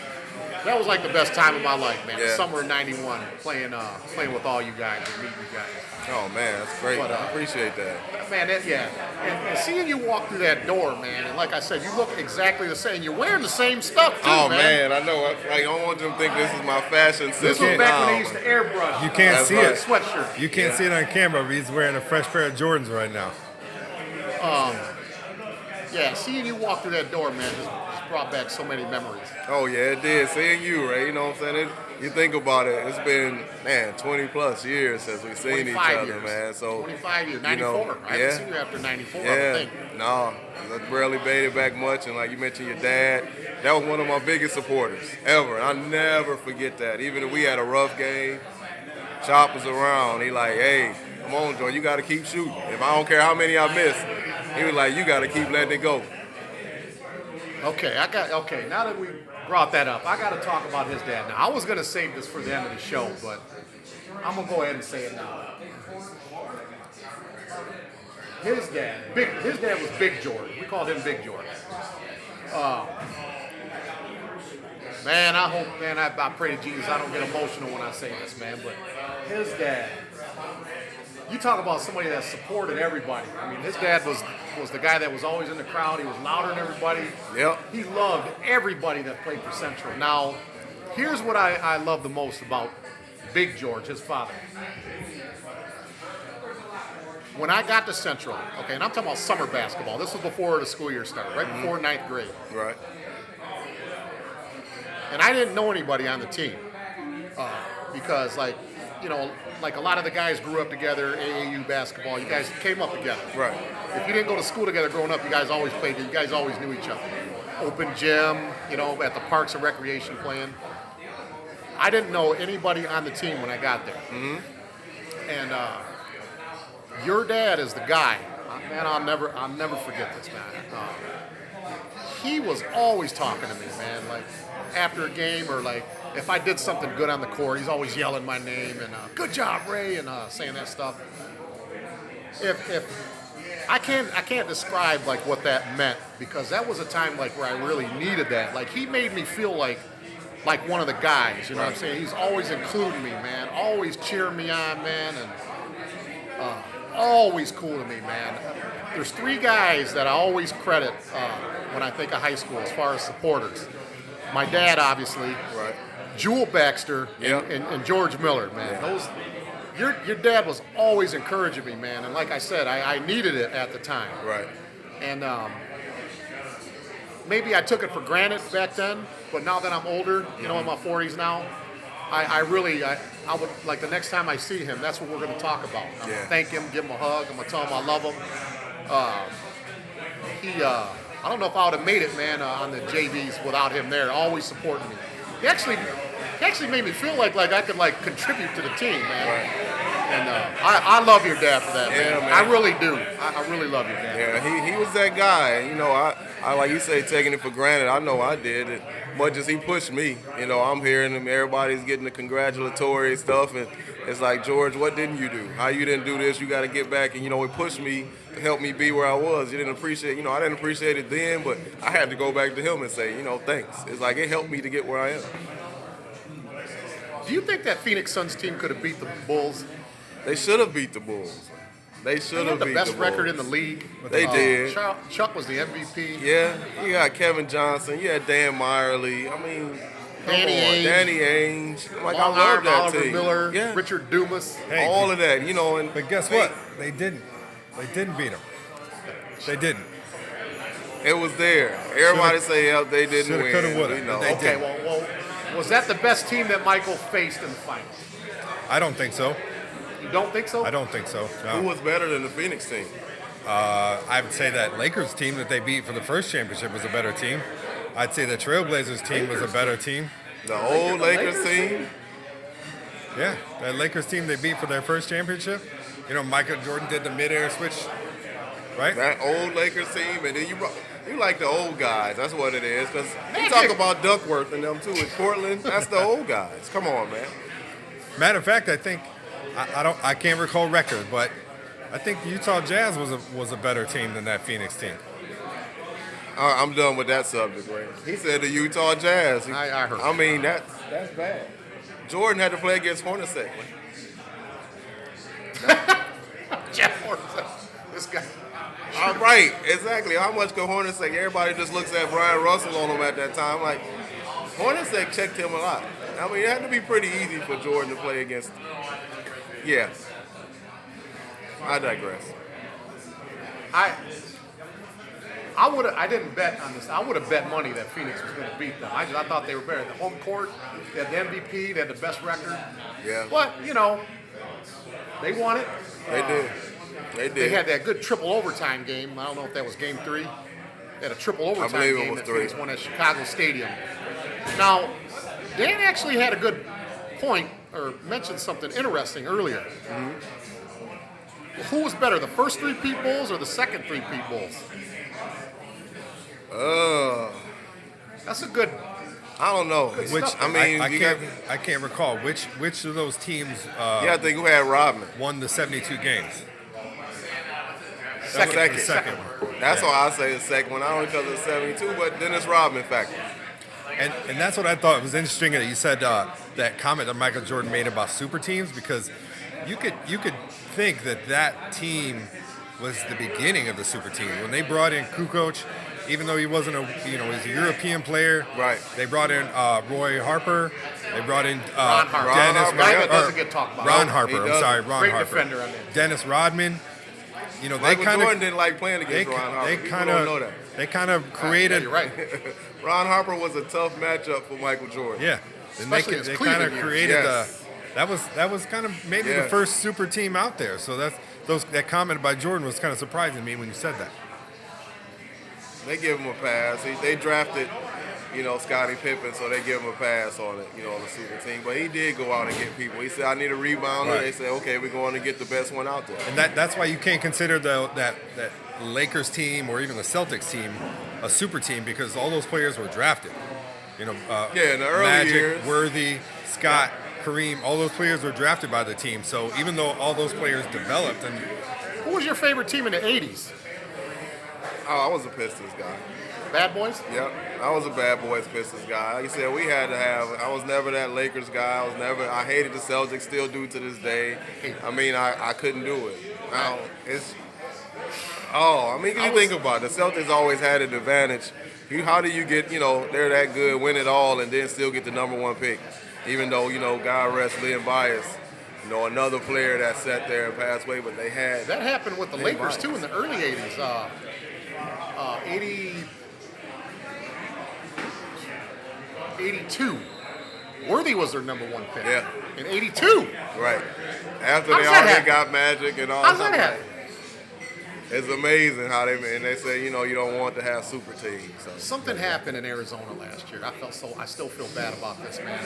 That was like the best time of my life, man. Yeah. Summer of '91, playing with all you guys and meeting you guys. Oh, man, that's great. But, I appreciate that. Man, and seeing you walk through that door, man, and like I said, you look exactly the same. You're wearing the same stuff, too, Oh, man. man, I know. I don't want them to think this is my fashion This system. was back when now. they used to airbrush. You can't That's see right. it. Sweatshirt. You can't see it on camera, but he's wearing a fresh pair of Jordans right now. Yeah, seeing you walk through that door, man, just brought back so many memories. Oh, yeah, it did. Seeing you, Ray, you know what I'm saying? You think about it, it's been, 20 plus years since we've seen each 25 other, years. man. So 25 years, 94. I haven't seen you after 94, I don't think. No, I barely made it back much. And like you mentioned, your dad, that was one of my biggest supporters ever. I never forget that. Even if we had a rough game, Chop was around. He like, hey, come on, Joe, you got to keep shooting. If I don't care how many I miss, he was like, you got to keep letting it go. Okay, now that we brought that up, I got to talk about his dad now. I was going to save this for the end of the show, but I'm going to go ahead and say it now. His dad was Big George. We called him Big George. Man, I pray to Jesus I don't get emotional when I say this, man, but his dad, you talk about somebody that supported everybody. I mean, his dad was the guy that was always in the crowd. He was louder than everybody. Yep. He loved everybody that played for Central. Now, here's what I love the most about Big George, his father. When I got to Central, okay, and I'm talking about summer basketball. This was before the school year started, right before ninth grade. Right. And I didn't know anybody on the team because, like a lot of the guys grew up together, AAU basketball. You guys came up together. Right. If you didn't go to school together growing up, you guys always played. You guys always knew each other. Open gym, at the Parks and Recreation playing. I didn't know anybody on the team when I got there. Mm-hmm. And your dad is the guy. Man, I'll never forget this, man. He was always talking to me, man. Like after a game or like if I did something good on the court, he's always yelling my name and good job, Ray, and saying that stuff. If I can't describe like what that meant because that was a time like where I really needed that. Like he made me feel like one of the guys, you know what I'm saying? He's always including me, man. Always cheering me on, man, and always cool to me, man. There's three guys that I always credit when I think of high school as far as supporters. My dad, obviously. Right. Jewel Baxter and George Miller, man. Your dad was always encouraging me, man. And like I said, I needed it at the time. Right. And maybe I took it for granted back then, but now that I'm older, in my 40s now, I would, like the next time I see him, that's what we're going to talk about. I'm going to thank him, give him a hug, I'm going to tell him I love him. I don't know if I would have made it, man, on the JVs without him there, always supporting me. He actually made me feel like I could contribute to the team, man. Right. And I love your dad for that, Yeah, man. I really do. I really love your dad. Yeah, he was that guy. You know, I like you say, taking it for granted. I know I did. As much as he pushed me, you know, I'm hearing him. Everybody's getting the congratulatory stuff, and it's like, George, what didn't you do? How you didn't do this? You got to get back. And you know, it pushed me to help me be where I was. You didn't appreciate. You know, I didn't appreciate it then, but I had to go back to him and say, you know, thanks. It's like it helped me to get where I am. Do you think that Phoenix Suns team could have beat the Bulls? They should have beat the Bulls. They should have the beat best the Bulls. record in the league. They did. Chuck was the MVP. Yeah, you got Kevin Johnson. You had Dan Meyerly. I mean, Danny Ainge. Like, Long I love Arm, that Oliver team. Miller, Yeah. Richard Dumas. Hey, all of that, you know. And But guess what? They didn't. They didn't beat them. They didn't. It was there. Everybody say they didn't shoulda, win. coulda, woulda. You know. They Okay, did. well, was that the best team that Michael faced in the finals? I don't think so. You don't think so? I don't think so. Who No. was better than the Phoenix team? I would say that Lakers team that they beat for the first championship was a better team. I'd say the Trailblazers team was a better team. The old Lakers team? Yeah, that Lakers team they beat for their first championship. You know, Michael Jordan did the mid-air switch, right? That old Lakers team, and then you like the old guys. That's what it is. Because you Magic. talk about Duckworth and them too in Portland. That's the old guys. Come on, man. Matter of fact, I think I can't recall record, but I think the Utah Jazz was a better team than that Phoenix team. I'm done with that subject, Ray. He said the Utah Jazz. I heard. I mean, that's bad. Jordan had to play against Hornacek. Jeff Horton. This guy. All right, exactly. How much could Hornacek? Everybody just looks at Brian Russell on him at that time. Like, Hornacek checked him a lot. I mean, it had to be pretty easy for Jordan to play against. Yeah. I digress. I didn't bet on this. I would have bet money that Phoenix was going to beat them. I thought they were better. The home court, they had the MVP, they had the best record. Yeah. But, you know, they won it. They did. They did. They had that good triple overtime game. I don't know if that was game 3. They had a triple overtime believe it game was that 3. Phoenix won at Chicago Stadium. Now, Dan actually had a good point or mentioned something interesting earlier. Mm-hmm. Who was better, the first 3-peat Bulls or the second 3-peat Bulls? That's a good. I don't know. Which I mean, I can't recall which of those teams I think who had Rodman? won the 72 games. Second. The second one. That's Yeah. why I say the second one. Not only because of the 72, but then it's Rodman factor. And that's what I thought was interesting that you said that comment that Michael Jordan made about super teams, because you could think that team was the beginning of the super team when they brought in Kukoc, even though he wasn't he's a European player. Right. They brought in Roy Harper. They brought in Ron Harper. Dennis. Ron Harper. Guy that doesn't get talked about. Ron No, Harper. he I'm doesn't. sorry, Ron Great Harper. defender, I mean. Dennis Rodman. You know, they Michael kind Jordan of didn't like playing against Ron Harper. People don't know that. they kind of Yeah, created. you're right. Ron Harper was a tough matchup for Michael Jordan. Yeah, and they Especially his kind Cleveland of years. created Yes. that was kind of maybe the Yes. first super team out there. So that comment by Jordan was kind of surprising to me when you said that. They give him a pass. They drafted, Scottie Pippen, so they give him a pass on it, on the super team. But he did go out and get people. He said, I need a rebounder. Right. They said, okay, we're going to get the best one out there. And that's why you can't consider that Lakers team or even the Celtics team a super team, because all those players were drafted. In the early Magic, years. Worthy, Scott, Kareem, all those players were drafted by the team. So even though all those players developed, and Who was your favorite team in the 80s? Oh, I was a Pistons guy. Bad Boys? Yep, I was a Bad Boys Pistons guy. Like you said, we had to have. I was never that Lakers guy. I hated the Celtics. Still do to this day. I mean, I couldn't do it. You think about it. The Celtics always had an advantage. How do you get? They're that good, win it all, and then still get the number 1 pick? Even though God rest Lynn Bias. Another player that sat there and passed away, but they had. That happened with the Lynn Lakers Bias. too in the early 80s. 82. Worthy was their number 1 pick. Yeah. In 82. Right. After How they does that already happen? got Magic and all How does that that. happen? It's amazing how they say, you don't want to have super teams. So. Something happened in Arizona last year. I still feel bad about this, man.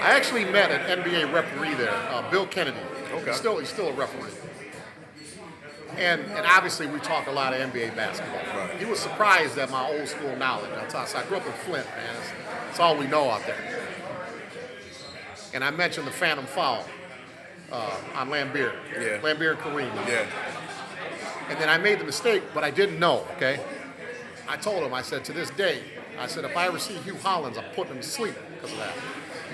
I actually met an NBA referee there, Bill Kennedy. Okay. He's still a referee. And obviously we talk a lot of NBA basketball. Right. He was surprised at my old school knowledge. I grew up in Flint, man. It's all we know out there. And I mentioned the phantom foul on Lambeer. Yeah. Lambeer and Kareem. Yeah. And then I made the mistake, but I didn't know, okay? I told him, I said, to this day, I said, if I ever see Hugh Hollins, I'm putting him to sleep because of that.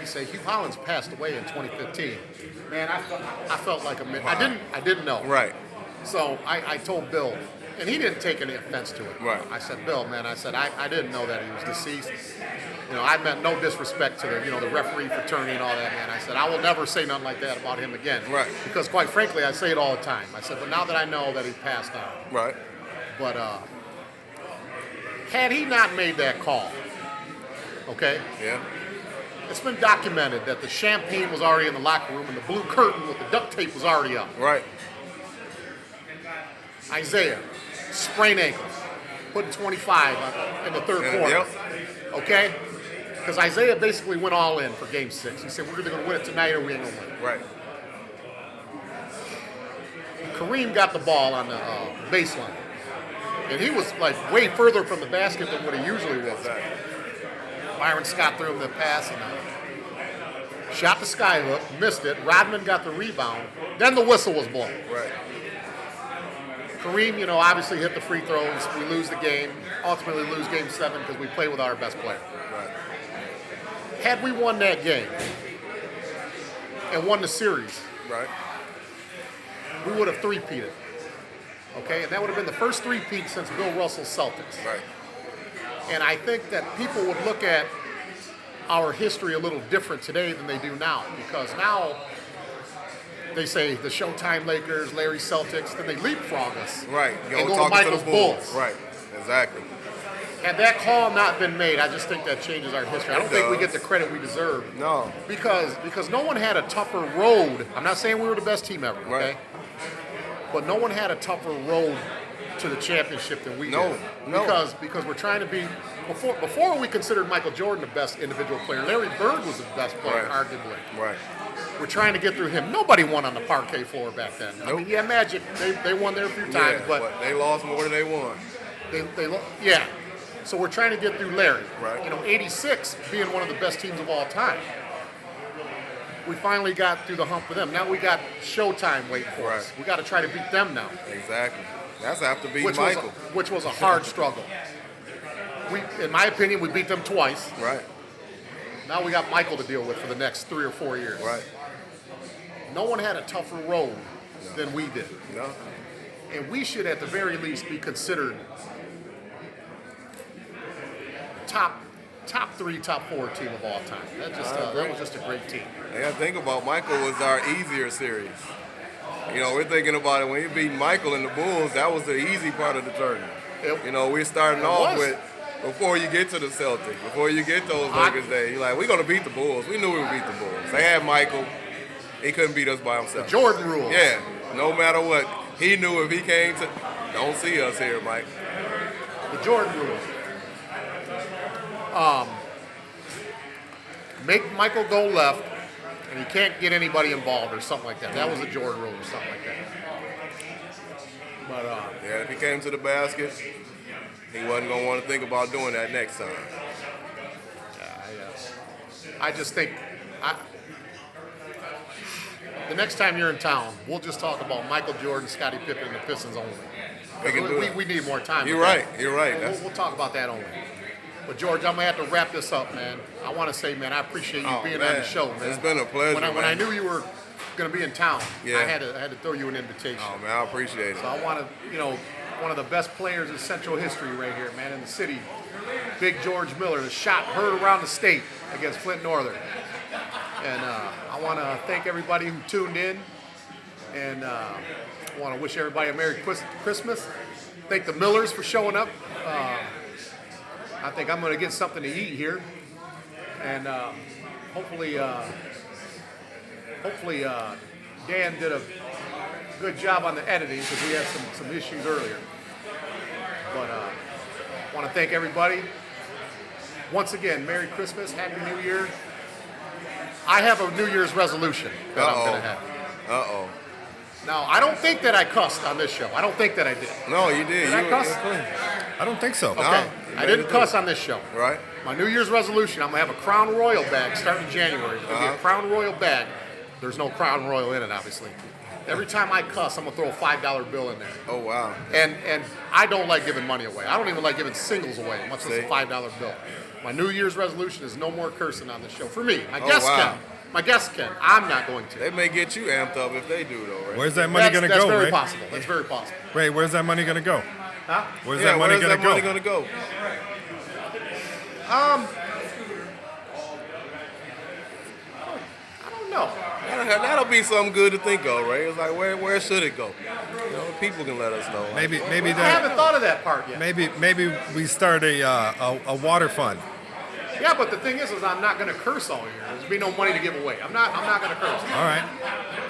He said, Hugh Hollins passed away in 2015. Man, I felt like a minute. Wow. I didn't know. Right. So I told Bill, and he didn't take any offense to it. Right. I said, Bill, man, I said, I didn't know that he was deceased. I meant no disrespect to the referee fraternity and all that, man. I said, I will never say nothing like that about him again. Right. Because quite frankly, I say it all the time. I said, but now that I know that he passed on. Right. But had he not made that call, okay, Yeah. it's been documented that the champagne was already in the locker room and the blue curtain with the duct tape was already up. Right. Isaiah, sprained ankle, putting 25 in the third quarter. Yep. Okay? Because Isaiah basically went all in for game 6. He said, we're either going to win it tonight or we ain't going to win it. Right. Kareem got the ball on the baseline. And he was like way further from the basket than what he usually was. Exactly. Byron Scott threw him the pass and shot the skyhook, missed it. Rodman got the rebound. Then the whistle was blown. Right. Kareem, obviously hit the free throws. We lose the game. Ultimately lose game 7 because we play with our best player. Right. Had we won that game and won the series, Right. we would have three-peated. Okay? And that would have been the first three-peat since Bill Russell's Celtics. Right. And I think that people would look at our history a little different today than they do now, because now they say the Showtime Lakers, Larry Celtics, then they leapfrog us. Right. And go to talking Michael's the Bulls. Bulls. Right. Exactly. Had that call not been made, I just think that changes our history. I don't think we get the credit we deserve. No. Because no one had a tougher road. I'm not saying we were the best team ever, okay? Right. But no one had a tougher road to the championship than we did. No. Because we're trying to be before we considered Michael Jordan the best individual player. Larry Bird was the best player, Right. arguably. Right. We're trying to get through him. Nobody won on the parquet floor back then. I Nope. mean, yeah, Magic, they won there a few times, Yeah, but they lost more than they won. yeah. So we're trying to get through Larry. Right. 86 being one of the best teams of all time. We finally got through the hump with them. Now we got Showtime waiting for us. Right. We got to try to beat them now. Exactly. That's after beating Which Michael. was a hard struggle. In my opinion, we beat them twice. Right. Now we got Michael to deal with for the next 3 or 4 years. Right. No one had a tougher road than we did. No. And we should at the very least be considered top 3, top 4 team of all time. That was just a great team. You got to think about Michael was our easier series. We're thinking about it when you beat Michael and the Bulls. That was the easy part of the tournament. We're starting off with before you get to the Celtics, before you get those Lakers days. You're like, we're gonna beat the Bulls. We knew we would beat the Bulls. They had Michael. He couldn't beat us by himself. The Jordan rule. Yeah. No matter what, he knew if he came to, don't see us here, Mike. The Jordan rule. Make Michael go left, and you can't get anybody involved or something like that. That was a Jordan rule or something like that. But Yeah, if he came to the basket, he wasn't gonna want to think about doing that next time. I just think the next time you're in town, we'll just talk about Michael Jordan, Scottie Pippen, and the Pistons only. We can do that. We need more time. You're with right. that. You're right. We'll talk about that only. But George, I'm gonna have to wrap this up, man. I want to say, man, I appreciate you being on the show, man. It's been a pleasure. When I knew you were gonna be in town, Yeah. I had to throw you an invitation. Oh man, I appreciate it. So I want to, one of the best players in Central history right here, man, in the city. Big George Miller, the shot heard around the state against Flint Northern. And I want to thank everybody who tuned in. And I want to wish everybody a Merry Christmas. Thank the Millers for showing up. I think I'm going to get something to eat here. And hopefully Dan did a good job on the editing because we had some issues earlier. But I want to thank everybody. Once again, Merry Christmas, Happy New Year. I have a New Year's resolution that I'm going to have. Uh-oh. Now, I don't think that I cussed on this show. I don't think that I did. No, you did. Did I cuss? I don't think so. Okay. No, I didn't cuss on this show. Right. My New Year's resolution, I'm going to have a Crown Royal bag starting in January. It's going to be a Crown Royal bag. There's no Crown Royal in it, obviously. Every time I cuss, I'm going to throw a $5 bill in there. Oh, wow. And I don't like giving money away. I don't even like giving singles away, much less a $5 bill. My New Year's resolution is no more cursing on this show. For me. My guests can. My guests can. I'm not going to. They may get you amped up if they do, though, right? Where's that money going to go, That's very Ray? possible. That's very possible. Ray, where's that money going to go? Huh? Where's that money going to go? Money going to go? I don't know. That'll be something good to think of, Ray. It's like, where should it go? You know, people can let us know. Maybe I that. haven't thought of that part yet. Maybe we start a water fund. Yeah, but the thing is I'm not going to curse all year. There's be no money to give away. I'm not going to curse. All right.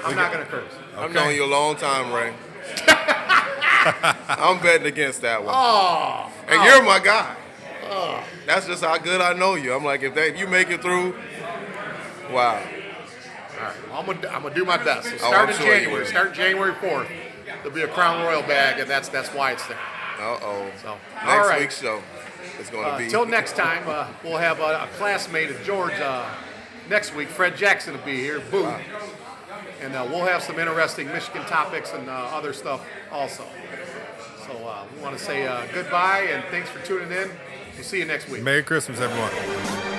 I'm not going to curse. I've known you a long time, Ray. I'm betting against that one. Oh. And you're my guy. That's just how good I know you. I'm like, if you make it through, wow. All right. Well, I'm gonna do my best. So I'm start in sure you January. will. Start January 4th. There'll be a Crown Royal bag, and that's why it's there. Uh-oh. So, all Next right. week's show is going to be. Till next time, we'll have a classmate of George next week. Fred Jackson will be here. Boo. Wow. And we'll have some interesting Michigan topics and other stuff also. So we want to say goodbye and thanks for tuning in. We'll see you next week. Merry Christmas, everyone.